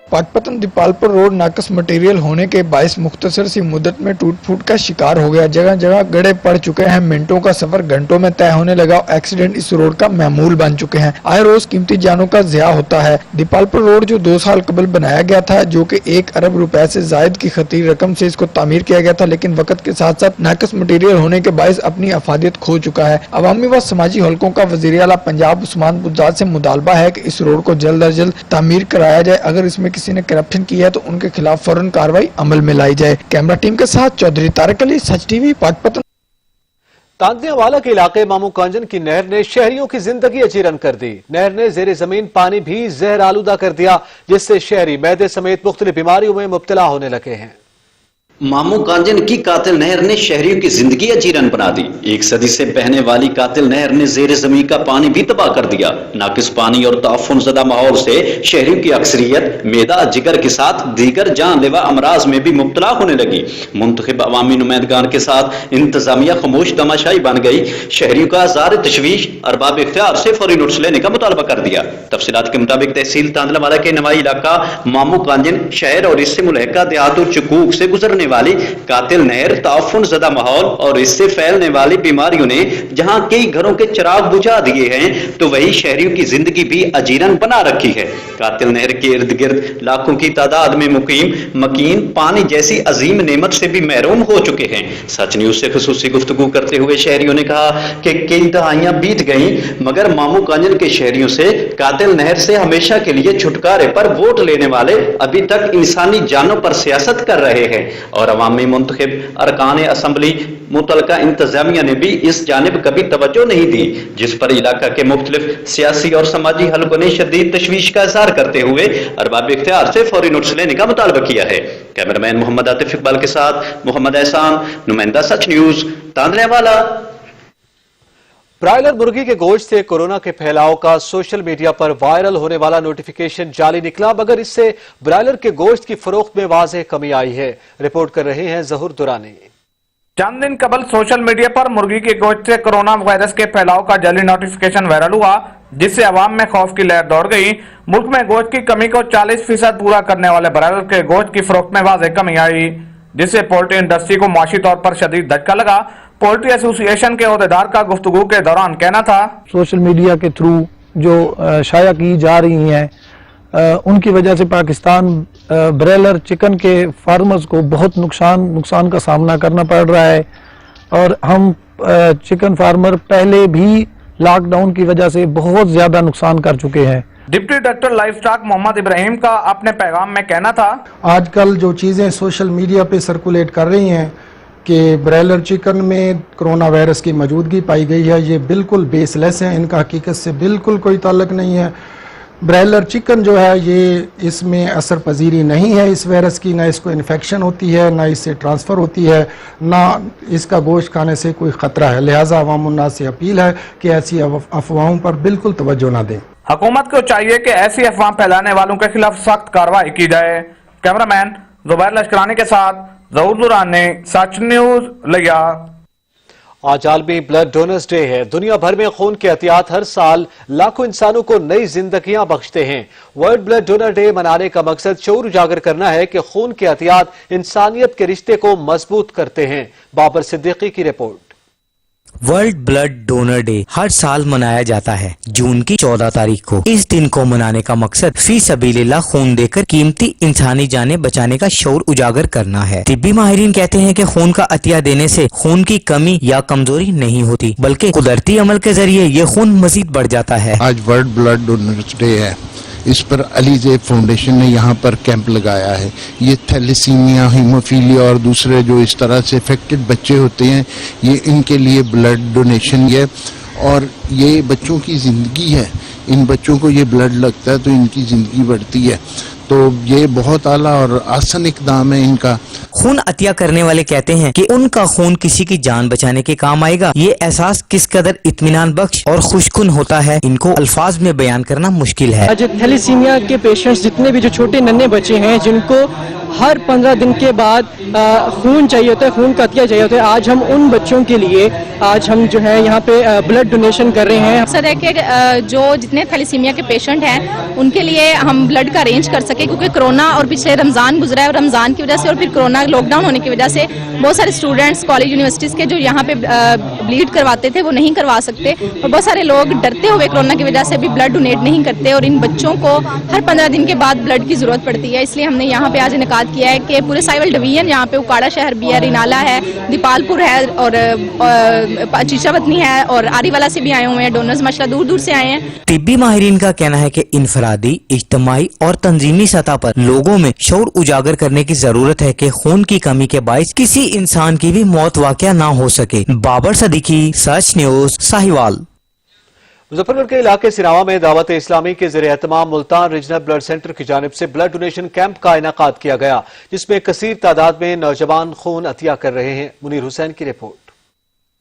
पाकपतन दीपालपुर रोड नाकस मटेरियल होने के बायस मुख्तसर सी मुद्दत में टूट फूट का शिकार हो गया। जगह जगह गड्ढे पड़ चुके हैं, मिनटों का सफर घंटों में तय होने लगा। एक्सीडेंट इस रोड का मामूल बन चुके हैं। आए रोज कीमती जानों का ज़िया होता है। दीपालपुर रोड जो 2 साल कबल बनाया गया था, जो कि 1 अरब रुपए से जायद की खतीर रकम से इसको तामीर किया गया था, लेकिन वक्त के साथ साथ नाकस मटेरियल होने के बायस अपनी अफादियत खो चुका है। अवामी व समाजी हलकों का वज़ीर आला पंजाब उस्मान बुज़दार से मुतालबा है कि इस रोड को जल्द अज जल्द तामीर कराया जाए। अगर इसमें किसी ने करप्शन की है तो उनके खिलाफ फौरन कार्रवाई अमल में लाई जाए। कैमरा टीम के साथ चौधरी तारिक अली, सच टीवी, पाकपतन। तांतियावाला के इलाके मामू कांजन की नहर ने शहरियों की जिंदगी अजीरन कर दी। नहर ने जेर जमीन पानी भी जहर आलूदा कर दिया, जिससे शहरी मैदे समेत मुख्तलिफ बीमारियों में मुब्तला होने लगे हैं। मामू कांजन की कातिल नहर ने शहरियों की जिंदगी अजीरन बना दी। 1 सदी से बहने वाली कातिल नहर ने जेर जमीन का पानी भी तबाह कर दिया। नाकिस पानी और ताफुन ज़दा माहौल से शहरियों की अक्सरियत मैदा जिगर के साथ दीगर जानलेवा अमराज में भी मुब्तला होने लगी। मुंतखब अवामी नुमाइंदगान के साथ इंतजामिया खामोश तमाशाई बन गई। शहरियों का ज़ार तशवीश अरबाब इख्तियार से फौरी नोटिस लेने का मुतालबा कर दिया। तफसीलात के मुताबिक तहसील तांदलावाला के नवाई इलाका मामू कांजन शहर और इससे मुलहका देहातों चकूक से गुजरने वाली कातिल नहर, ताफुन ज़दा माहौल और इससे फैलने वाली बीमारियों ने जहां कई घरों के चिराग बुझा दिए हैं, तो वही शहरियों की जिंदगी भी अजीरन बना रखी है। कातिल नहर के इर्द गिर्द लाखों की तादाद में मुकीम मकीन पानी जैसी अजीम नेमत से भी महरूम हो चुके हैं। सच न्यूज से खुसूसी गुफ्तगू करते हुए शहरियों ने कहा कि कई दहाइयां बीत गई, मगर मामू कांजन के शहरियों से कातिल नहर से हमेशा के लिए छुटकारे पर वोट लेने वाले अभी तक इंसानी जानों पर सियासत कर रहे हैं और अवामी मुंतखब अरकान असम्बली मुतलका इंतजामिया ने भी इस जानिब कभी तवज्जो नहीं दी, जिस पर इलाका के मुख्तलिफ सियासी और समाजी हलकों ने शदीद तशवीश का इज़हार करते हुए अरबाब इख्तियार से फौरी नोटिस लेने का मुतालबा किया है। कैमरामैन मोहम्मद आतिफ इकबाल के साथ मोहम्मद एहसान, नुमाइंदा सच न्यूज, तांदलावाला। ब्रायलर मुर्गी के गोश्त से कोरोना के फैलाव का सोशल मीडिया पर वायरल होने वाला नोटिफिकेशन जाली निकला, मगर इससे ब्रायलर के गोश्त की फरोख्त में वाज़ेह कमी आई है। रिपोर्ट कर रहे हैं जहूर दुरानी। चंद दिन कबल सोशल मीडिया पर मुर्गी के गोश्त से कोरोना वायरस के फैलाव का जाली नोटिफिकेशन वायरल हुआ, जिससे अवाम में खौफ की लहर दौड़ गई। मुल्क में गोश्त की कमी को 40% पूरा करने वाले ब्रायलर के गोश्त की फरोख्त में वाज़ेह कमी आई, जिससे पोल्ट्री इंडस्ट्री को माशी तौर पर शदीद धक्का लगा। पोल्ट्री एसोसिएशन के ओहदेदार का गुफ्तगू के दौरान कहना था, सोशल मीडिया के थ्रू जो शाया की जा रही हैं, उनकी वजह से पाकिस्तान ब्रायलर चिकन के फार्मर्स को बहुत नुकसान का सामना करना पड़ रहा है। और हम चिकन फार्मर पहले भी लॉकडाउन की वजह से बहुत ज्यादा नुकसान कर चुके हैं। Deputy director live stock Mohammad Ibrahim का अपने पैगाम में कहना था, आजकल जो चीज़ें सोशल मीडिया पे सर्कुलेट कर रही हैं कि ब्रायलर चिकन में कोरोना वायरस की मौजूदगी पाई गई है, ये बिल्कुल बेसलेस है, इनका हकीकत से बिल्कुल कोई ताल्लुक नहीं है। ब्रायलर चिकन जो है ये इसमें असर पजीरी नहीं है इस वायरस की, ना इसको इन्फेक्शन होती है, ना इससे ट्रांसफ़र होती है, ना इसका गोश्त खाने से कोई ख़तरा है। लिहाजा अवामुन्नास से अपील है कि ऐसी अफवाहों पर बिल्कुल तवज्जो ना दें। हुकूमत को चाहिए कि ऐसी अफवाह फैलाने वालों के खिलाफ सख्त कार्रवाई की जाए। कैमरामैन जुबैर लश्करानी के साथ जहूर दुरानी, सच न्यूज, लिया। आज आलमी ब्लड डोनर्स डे है। दुनिया भर में खून की एहतियात हर साल लाखों इंसानों को नई जिंदगियां बख्शते हैं। वर्ल्ड ब्लड डोनर डे मनाने का मकसद शऊर उजागर करना है कि खून की एहतियात इंसानियत के रिश्ते को मजबूत करते हैं। बाबर सिद्दीकी की report. World blood donor day हर साल मनाया जाता है जून की 14 तारीख को। इस दिन को मनाने का मकसद फी सबीलिल्लाह खून देकर कीमती इंसानी जानें बचाने का शऊर उजागर करना है। तिब्बी माहिरीन कहते हैं कि खून का अतिया देने से खून की कमी या कमजोरी नहीं होती, बल्कि कुदरती अमल के जरिए ये खून मजीद बढ़ जाता है। आज वर्ल्ड ब्लड डोनर्स डे है। इस पर अलीज़ेब फाउंडेशन ने यहाँ पर कैंप लगाया है। ये थैलेसीमिया, हीमोफीलिया और दूसरे जो इस तरह से अफेक्टेड बच्चे होते हैं, ये इनके लिए ब्लड डोनेशन है और ये बच्चों की ज़िंदगी है। इन बच्चों को ये ब्लड लगता है तो इनकी ज़िंदगी बढ़ती है। तो ये बहुत आला और आसान इकदाम है इनका। खून अतिया करने वाले कहते हैं कि उनका खून किसी की जान बचाने के काम आएगा। ये एहसास किस कदर इत्मीनान बख्श और खुशकुन होता है, इनको अल्फाज में बयान करना मुश्किल है। जो थैलेसीमिया के पेशेंट्स, जितने भी जो छोटे नन्हे बच्चे हैं जिनको हर 15 दिन के बाद खून चाहिए होता है, खून का अतिया चाहिए होता है, आज हम उन बच्चों के लिए आज हम जो है यहाँ पे ब्लड डोनेशन कर रहे हैं। अक्सर है कि जो जितने थैलेसीमिया के पेशेंट हैं उनके लिए हम ब्लड का अरेंज कर सके, क्योंकि कोरोना और पिछले रमज़ान गुजरा है और रमज़ान की वजह से और फिर कोरोना लॉकडाउन होने की वजह से बहुत सारे स्टूडेंट्स कॉलेज यूनिवर्सिटीज़ के जो यहाँ पे ब्लीड करवाते थे वो नहीं करवा सकते और बहुत सारे लोग डरते हुए कोरोना की वजह से भी ब्लड डोनेट नहीं करते और इन बच्चों को हर 15 दिन के बाद ब्लड की ज़रूरत पड़ती है। इसलिए हमने यहाँ पे आज इनेकाद किया है कि पूरे साइवल डिवीजन, यहाँ पे उकाड़ा शहर भी है, रिनाला है, दीपालपुर है और चीचावतनी है और आरीवाला से भी आए हुए हैं डोनर्स, माशाल्लाह दूर दूर से आए हैं। तिब्बी माहिरीन का कहना है कि इनफरादी, इज्तमाई और तंजीमी सतह पर लोगों में शऊर उजागर करने की जरूरत है कि खून की कमी के बायस किसी इंसान की भी मौत वाक़या ना हो सके। बाबर सदीकी, सच न्यूज, साहिवाल। मुजफ्फरपुर के इलाके सिरावा में दावत इस्लामी के ज़रिए एहतमाम मुल्तान रीजनल ब्लड सेंटर की जानिब से ब्लड डोनेशन कैंप का इनेकाद किया गया, जिसमें कसीर तादाद में नौजवान खून अतिया कर रहे हैं। मुनीर हुसैन की रिपोर्ट।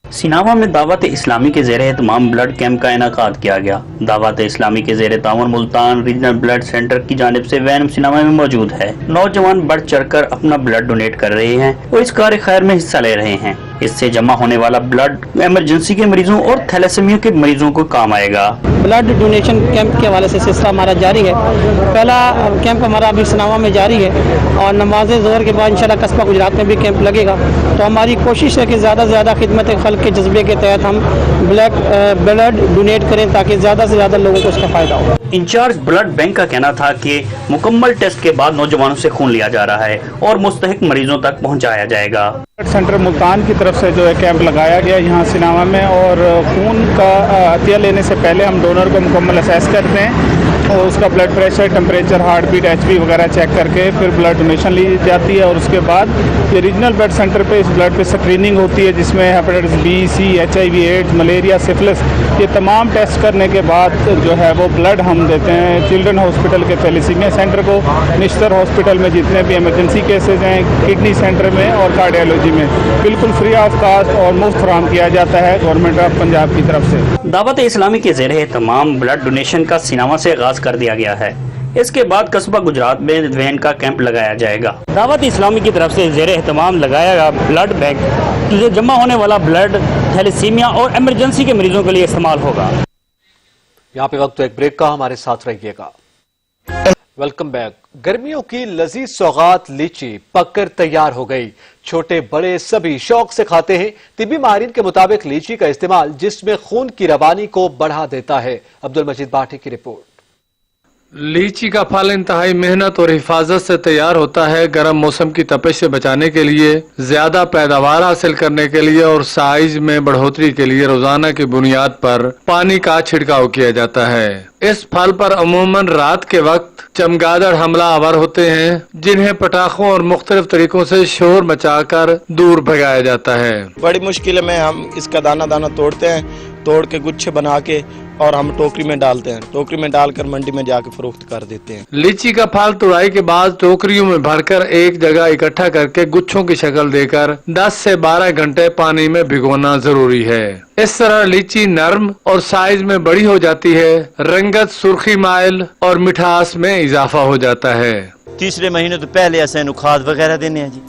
सिनावा में दावत इस्लामी के ज़रिए एहतमाम ब्लड कैंप का इनेकाद किया गया। दावत इस्लामी के ज़रिए तावन मुल्तान रीजनल ब्लड सेंटर की जानिब से वैन सिनावा में मौजूद है। नौजवान बढ़ चढ़कर अपना ब्लड डोनेट कर रहे हैं और इस कार्य खैर में हिस्सा ले रहे हैं। इससे जमा होने वाला ब्लड इमरजेंसी के मरीजों और थैलेसीमिया के मरीजों को काम आएगा। ब्लड डोनेशन कैंप के हवाले से सिलसिला हमारा जारी है। पहला कैंप हमारा अभी सिनावा में जारी है और नमाज ज़ोहर के बाद इंशाल्लाह कस्बा गुजरात में भी कैंप लगेगा। तो हमारी कोशिश है कि ज़्यादा से ज़्यादा खिदमत खल्क के जज्बे के तहत हम ब्लड डोनेट करें ताकि ज़्यादा से ज़्यादा लोगों को उसका फ़ायदा हो। इंचार्ज ब्लड बैंक का कहना था कि मुकम्मल टेस्ट के बाद नौजवानों से खून लिया जा रहा है और मुस्तहिक मरीजों तक पहुँचाया जाएगा। ब्लड सेंटर मुल्तान की तरफ से जो है कैंप लगाया गया यहाँ सिनावा में और खून का अतिया लेने से पहले हम डोनर को मुकम्मल असेस करते हैं और उसका blood pressure, temperature, heart beat, HP वगैरह चेक करके फिर ब्लड डोनेशन ली जाती है और उसके बाद ये रीजनल ब्लड सेंटर पे इस ब्लड पे स्क्रीनिंग होती है जिसमें hepatitis B, C, HIV, AIDS, malaria, syphilis, ये तमाम टेस्ट करने के बाद जो है वो ब्लड हम देते हैं चिल्ड्रन हॉस्पिटल के थैलेसीमिया सेंटर को, निश्तर हॉस्पिटल में जितने भी इमरजेंसी केसेज हैं, किडनी सेंटर में और कार्डियोलॉजी में बिल्कुल फ्री ऑफ कास्ट और मुफ्त फराहम किया जाता है गवर्नमेंट ऑफ पंजाब की तरफ से। दावत इस्लामी के ज़रिए तमाम ब्लड डोनेशन का सिनावा से आगाज कर दिया गया है। इसके बाद कस्बा गुजरात में वैन का कैंप लगाया जाएगा। दावत इस्लामी की तरफ से ज़ेरे एहतमाम लगाया गया ब्लड बैंक से जमा होने वाला ब्लड थैलेसीमिया और इमरजेंसी के मरीजों के लिए इस्तेमाल होगा। यहाँ पे वक्त एक ब्रेक का, हमारे साथ रहिएगा। Welcome back. गर्मियों की लजीज सौगात लीची पककर तैयार हो गई। छोटे बड़े सभी शौक से खाते हैं। तिब्बी माहिरीन के मुताबिक लीची का इस्तेमाल जिस्म खून की रवानी को बढ़ा देता है। अब्दुल मजीद बाठी की रिपोर्ट। लीची का फल इंतहाई मेहनत और हिफाजत से तैयार होता है। गर्म मौसम की तपिश से बचाने के लिए, ज्यादा पैदावार हासिल करने के लिए और साइज में बढ़ोतरी के लिए रोजाना की बुनियाद पर पानी का छिड़काव किया जाता है। इस फल पर अमूमन रात के वक्त चमगादड़ हमला आवर होते हैं, जिन्हें पटाखों और मुख्तलिफ तरीकों से शोर मचाकर दूर भगाया जाता है। बड़ी मुश्किल में हम इसका दाना दाना तोड़ते हैं, तोड़ के गुच्छे बना के और हम टोकरी में डालते हैं। टोकरी में डालकर मंडी में जाके फरोख्त कर देते हैं। लीची का फल तुड़ाई के बाद टोकरियों में भरकर एक जगह इकट्ठा करके गुच्छों की शक्ल देकर 10 से 12 घंटे पानी में भिगोना जरूरी है। इस तरह लीची नरम और साइज में बड़ी हो जाती है। रंगत, सुर्खी माइल और मिठास में इजाफा हो जाता है। तीसरे महीने तो पहले असें खाद वगैरह देने हैं जी।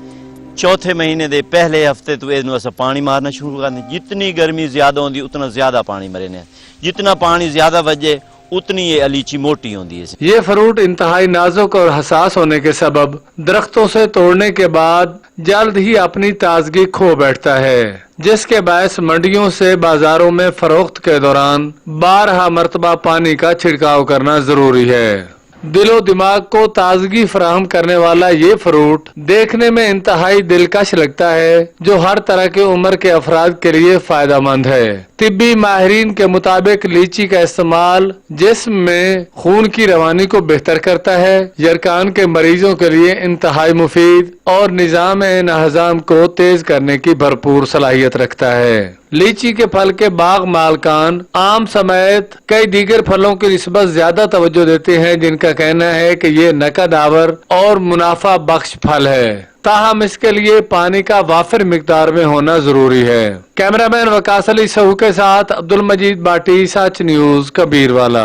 चौथे महीने दे पहले हफ्ते तो इस पानी मारना शुरू करने। जितनी गर्मी ज्यादा होती उतना ज्यादा पानी मरेने। जितना पानी ज्यादा बजे उतनी ये लीची मोटी होती है। ये फ्रूट इंतहाई नाजुक और हसास होने के सबब दरख्तों से तोड़ने के बाद जल्द ही अपनी ताजगी खो बैठता है, जिसके बायस मंडियों से बाजारों में फरोख्त के दौरान 12 मरतबा पानी का छिड़काव करना जरूरी है। दिलो दिमाग को ताजगी फराहम करने वाला ये फ्रूट देखने में इंतहाई दिलकश लगता है, जो हर तरह के उम्र के अफराद के लिए फायदेमंद है। तिब्बी माहिरीन के मुताबिक लीची का इस्तेमाल जिस्म में खून की रवानी को बेहतर करता है, यरकान के मरीजों के लिए इंतहाई मुफीद और निजाम हजाम को तेज करने की भरपूर सलाहियत रखता है। लीची के फल के बाग मालकान आम समेत कई दीगर फलों की निस्बत ज्यादा तवज्जो देते हैं, जिनका कहना है कि ये नकद आवर और मुनाफा बख्श फल है, ताहम इसके लिए पानी का वाफिर मिकदार में होना जरूरी है। कैमरामैन वकास अली सहू के साथ अब्दुल मजीद बाटी, सच न्यूज, कबीरवाला।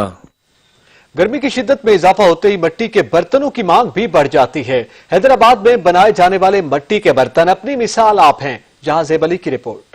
गर्मी की शिद्दत में इजाफा होते ही मिट्टी के बर्तनों की मांग भी बढ़ जाती है। हैदराबाद में बनाए जाने वाले मिट्टी के बर्तन अपनी मिसाल आप हैं। जहां ज़ेब अली की रिपोर्ट।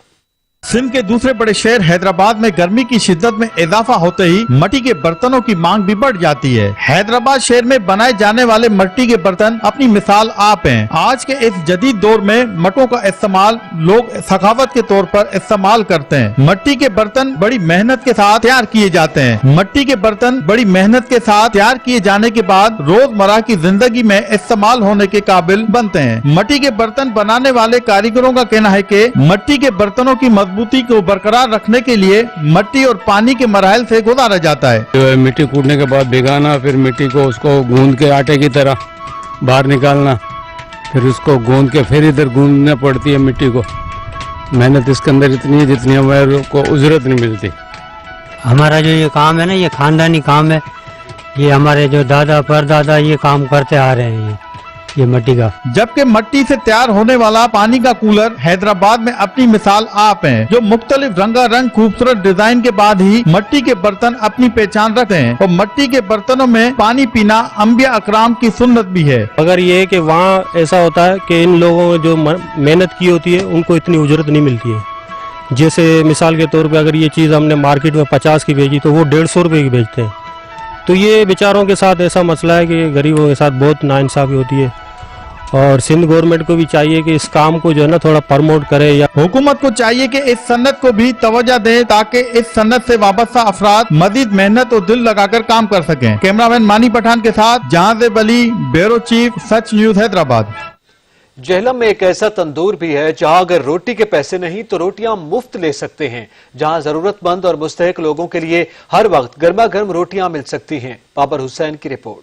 सिंध के दूसरे बड़े शहर हैदराबाद में गर्मी की शिद्दत में इजाफा होते ही मिट्टी के बर्तनों की मांग भी बढ़ जाती है। हैदराबाद शहर में बनाए जाने वाले मिट्टी के बर्तन अपनी मिसाल आप हैं। आज के इस जदीद दौर में मटों का इस्तेमाल लोग सखावत के तौर पर इस्तेमाल करते हैं। मिट्टी के बर्तन बड़ी मेहनत के साथ तैयार किए जाते हैं। मिट्टी के बर्तन बड़ी मेहनत के साथ तैयार किए जाने के बाद रोजमर्रा की जिंदगी में इस्तेमाल होने के काबिल बनते हैं। मिट्टी के बर्तन बनाने वाले कारीगरों का कहना है कि मिट्टी के बर्तनों की मजबूती को बरकरार रखने के लिए मिट्टी और पानी के मराहल से गुजारा जाता है। मिट्टी कूटने के बाद भिगाना, फिर मिट्टी को उसको गूंद के आटे की तरह बाहर निकालना, फिर उसको गूंद के फिर इधर गूंदना पड़ती है मिट्टी को। मेहनत इसके अंदर इतनी है जितनी हमारे को उजरत नहीं मिलती। हमारा जो ये काम है ना, ये खानदानी काम है। ये हमारे जो दादा परदादा ये काम करते आ रहे हैं, ये मिट्टी का। जबकि मिट्टी से तैयार होने वाला पानी का कूलर हैदराबाद में अपनी मिसाल आप हैं, जो मुख्तलिफ रंगारंग खूबसूरत डिजाइन के बाद ही मिट्टी के बर्तन अपनी पहचान रखते हैं। और मिट्टी के बर्तनों में पानी पीना अंबिया अकराम की सुन्नत भी है। अगर ये है कि वहाँ ऐसा होता है कि इन लोगों ने जो मेहनत की होती है उनको इतनी उजरत नहीं मिलती है। जैसे मिसाल के तौर पर अगर ये चीज़ हमने मार्केट में 50 की बेची तो वो 150 रुपये की बेचते हैं। तो ये बेचारों के साथ ऐसा मसला है कि गरीबों के साथ बहुत नाइंसाफी होती है। और सिंध गवर्नमेंट को भी चाहिए कि इस काम को जो है ना थोड़ा प्रमोट करे, या हुकूमत को चाहिए कि इस सन्नत को भी तवज्जो दे ताकि इस सन्नत से वाबस्ता अफराद मजीद मेहनत और दिल लगाकर काम कर सकें। कैमरामैन मानी पठान के साथ जहां ज़ेब अली, ब्यूरो चीफ, सच न्यूज, हैदराबाद। जहलम में एक ऐसा तंदूर भी है जहां अगर रोटी के पैसे नहीं तो रोटियां मुफ्त ले सकते हैं, जहां जरूरतमंद और मुस्तहिक लोगों के लिए हर वक्त गर्मा गर्म रोटियां मिल सकती हैं। बाबर हुसैन की रिपोर्ट।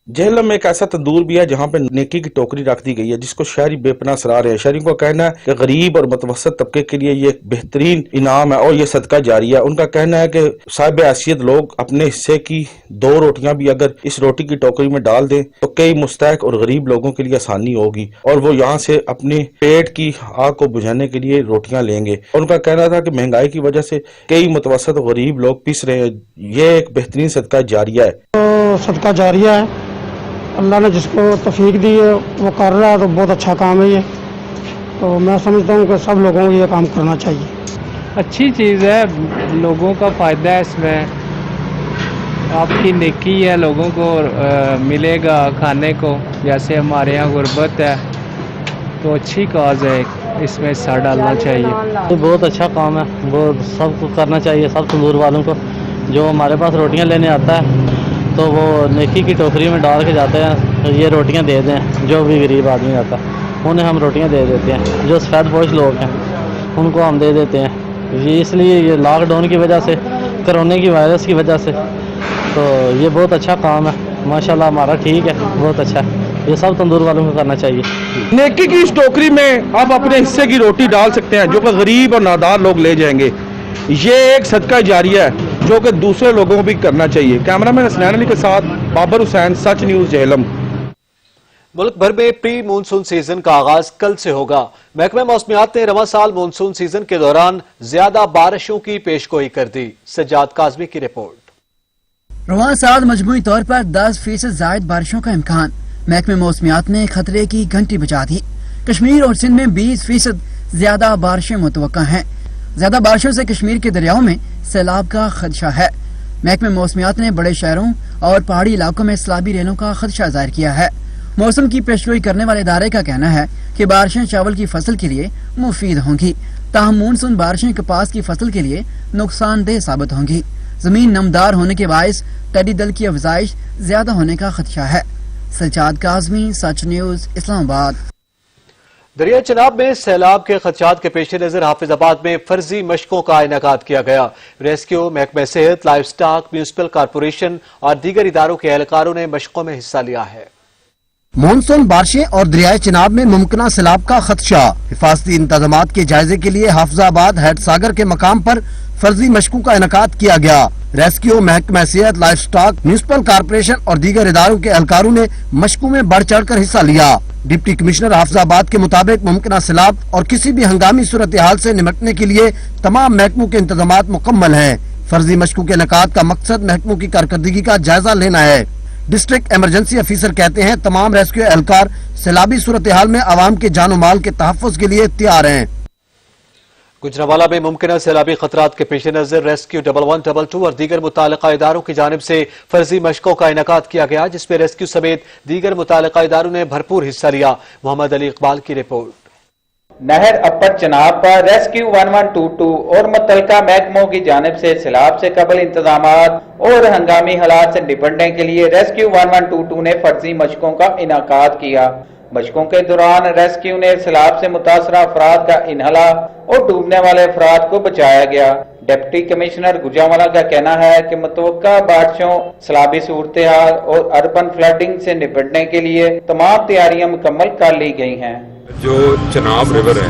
जहलम में एक ऐसा तंदूर भी है जहाँ पे नेकी की टोकरी रख दी गई है, जिसको शहरी बेपनाह सराह रहे हैं। शहरियों का कहना है कि गरीब और मुतवसत तबके के लिए ये एक बेहतरीन इनाम है और ये सदका जारी है। उनका कहना है कि साहिब हैसियत लोग अपने हिस्से की 2 रोटियां भी अगर इस रोटी की टोकरी में डाल दें तो कई मुस्तहिक और गरीब लोगों के लिए आसानी होगी और वो यहाँ से अपने पेट की आग को बुझाने के लिए रोटियां लेंगे। उनका कहना था कि महंगाई की वजह से कई मुतवसत और गरीब लोग पिस रहे हैं। ये एक बेहतरीन सदका जारिया है। तो सदका जारिया है, अल्लाह ने जिसको तौफीक दी है वो कर रहा है, तो बहुत अच्छा काम है ये। तो मैं समझता हूँ कि सब लोगों को ये काम करना चाहिए। अच्छी चीज़ है, लोगों का फ़ायदा है इसमें, आपकी नेकी है, लोगों को मिलेगा खाने को। जैसे हमारे यहाँ गुर्बत है तो अच्छी काज है, इसमें हिस्सा डालना चाहिए। ये बहुत अच्छा काम है, वो सबको करना चाहिए, सब तंदूर वालों को। जो हमारे पास रोटियाँ लेने आता है तो वो नेकी की टोकरी में डाल के जाते हैं, तो ये रोटियां दे दें। जो भी गरीब आदमी आता है उन्हें हम रोटियां दे देते हैं। जो सफ़ेद पोश लोग हैं उनको हम दे देते हैं। ये इसलिए ये लॉकडाउन की वजह से, कोरोना की वायरस की वजह से, तो ये बहुत अच्छा काम है। माशाल्लाह हमारा ठीक है, बहुत अच्छा है। ये सब तंदूर वालों को करना चाहिए। नेकी की इस टोकरी में आप अपने हिस्से की रोटी डाल सकते हैं, जो कि गरीब और नादार लोग ले जाएंगे। ये एक सदका जारिया है जो कि दूसरे लोगों को भी करना चाहिए। कैमरामैन हसनैन अली के साथ बाबर हुसैन, सच न्यूज, जहलम। मुल्क भर में प्री मानसून सीजन का आगाज कल से होगा। महकमा मौसमियात ने रवां साल मानसून सीजन के दौरान ज्यादा बारिशों की पेशगोई कर दी। सज्जाद काज़मी की रिपोर्ट। रवां साल मजमूई तौर पर 10% जायद बारिशों का इम्कान। महकमा मौसमियात ने खतरे की घंटी बजा दी। कश्मीर और सिंध में 20% ज्यादा बारिशें मुतवक्का हैं। ज्यादा बारिशों से कश्मीर के दरियाओं में सैलाब का खदशा है। महकमे मौसमियात ने बड़े शहरों और पहाड़ी इलाकों में सैलाबी रेलों का खदशा जाहिर किया है। मौसम की पेशगोई करने वाले इदारे का कहना है कि बारिशें चावल की फसल के लिए मुफीद होंगी, ताहम मानसून बारिशें कपास की फसल के लिए नुकसानदेह साबित होंगी। زمین نمدار ہونے کے باعث ٹڈی دل کی افزائش زیادہ ہونے کا خدشہ ہے۔ سجاد کاظمی، سچ نیوز، اسلام آباد۔ دریا چناب میں سیلاب کے خدشات کے پیش نظر حافظ آباد میں فرضی مشقوں کا انعقاد کیا گیا۔ ریسکیو، محکمہ صحت، لائف سٹاک، میونسپل کارپوریشن اور دیگر اداروں کے اہلکاروں نے مشقوں میں حصہ لیا ہے۔ مونسون بارشیں اور دریائے چناب میں ممکنہ سیلاب کا خدشہ، حفاظتی انتظامات کے جائزے کے لیے حافظ آباد ہیڈ ساگر کے مقام پر فرضی مشقوں کا انعقاد کیا گیا۔ ریسکیو، محکمہ صحت، لائف سٹاک، میونسپل کارپوریشن اور دیگر اداروں کے اہلکاروں نے مشقوں میں بڑھ چڑھ کر حصہ لیا۔ ڈپٹی کمشنر حافظ آباد کے مطابق ممکنہ سیلاب اور کسی بھی ہنگامی صورتحال سے نمٹنے کے لیے تمام محکموں کے انتظامات مکمل ہیں۔ فرضی مشقوں کے انعقاد کا مقصد محکموں کی کارکردگی کا جائزہ لینا ہے۔ ڈسٹرکٹ ایمرجنسی افیسر کہتے ہیں تمام ریسکیو اہلکار سیلابی صورتحال میں عوام کے جان و مال کے تحفظ کے لیے تیار ہیں۔ گجرانوالہ میں ممکنہ سیلابی خطرات کے پیش نظر ریسکیو 1122 اور دیگر متعلقہ اداروں کی جانب سے فرضی مشقوں کا انعقاد کیا گیا، جس میں ریسکیو سمیت دیگر متعلقہ اداروں نے بھرپور حصہ لیا۔ محمد علی اقبال کی رپورٹ۔ نہر اپر چناب پر ریسکیو 1122 اور متعلقہ محکموں کی جانب سے سیلاب سے قبل انتظامات اور ہنگامی حالات سے نپٹنے کے لیے ریسکیو 1122 نے فرضی مشقوں کا انعقاد کیا۔ مشقوں کے دوران ریسکیو نے سیلاب سے متاثرہ افراد کا انہلا اور ڈوبنے والے افراد کو بچایا گیا۔ ڈپٹی کمشنر گجرانوالہ کا کہنا ہے کہ متوقع بارشوں، سیلابی صورتحال اور اربن فلڈنگ سے نپٹنے کے لیے تمام تیاریاں مکمل کر لی گئی ہیں۔ جو چناب ریور ہے،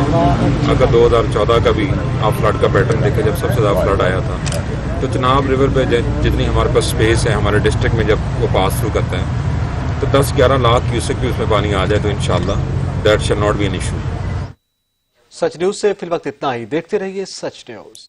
اگر 2014 کا بھی آپ فلڈ کا پیٹرن دیکھیں، جب سب سے زیادہ فلڈ آیا تھا، تو چناب ریور پہ جتنی ہمارے پاس سپیس ہے ہمارے ڈسٹرکٹ میں جب وہ پاس تھرو کرتے ہیں تو 10-11 لاکھ کیوسک بھی اس میں پانی آ جائے تو انشاءاللہ that shall not be an issue. Such news سے فی الوقت اتنا ہی، دیکھتے رہیے سچ نیوز۔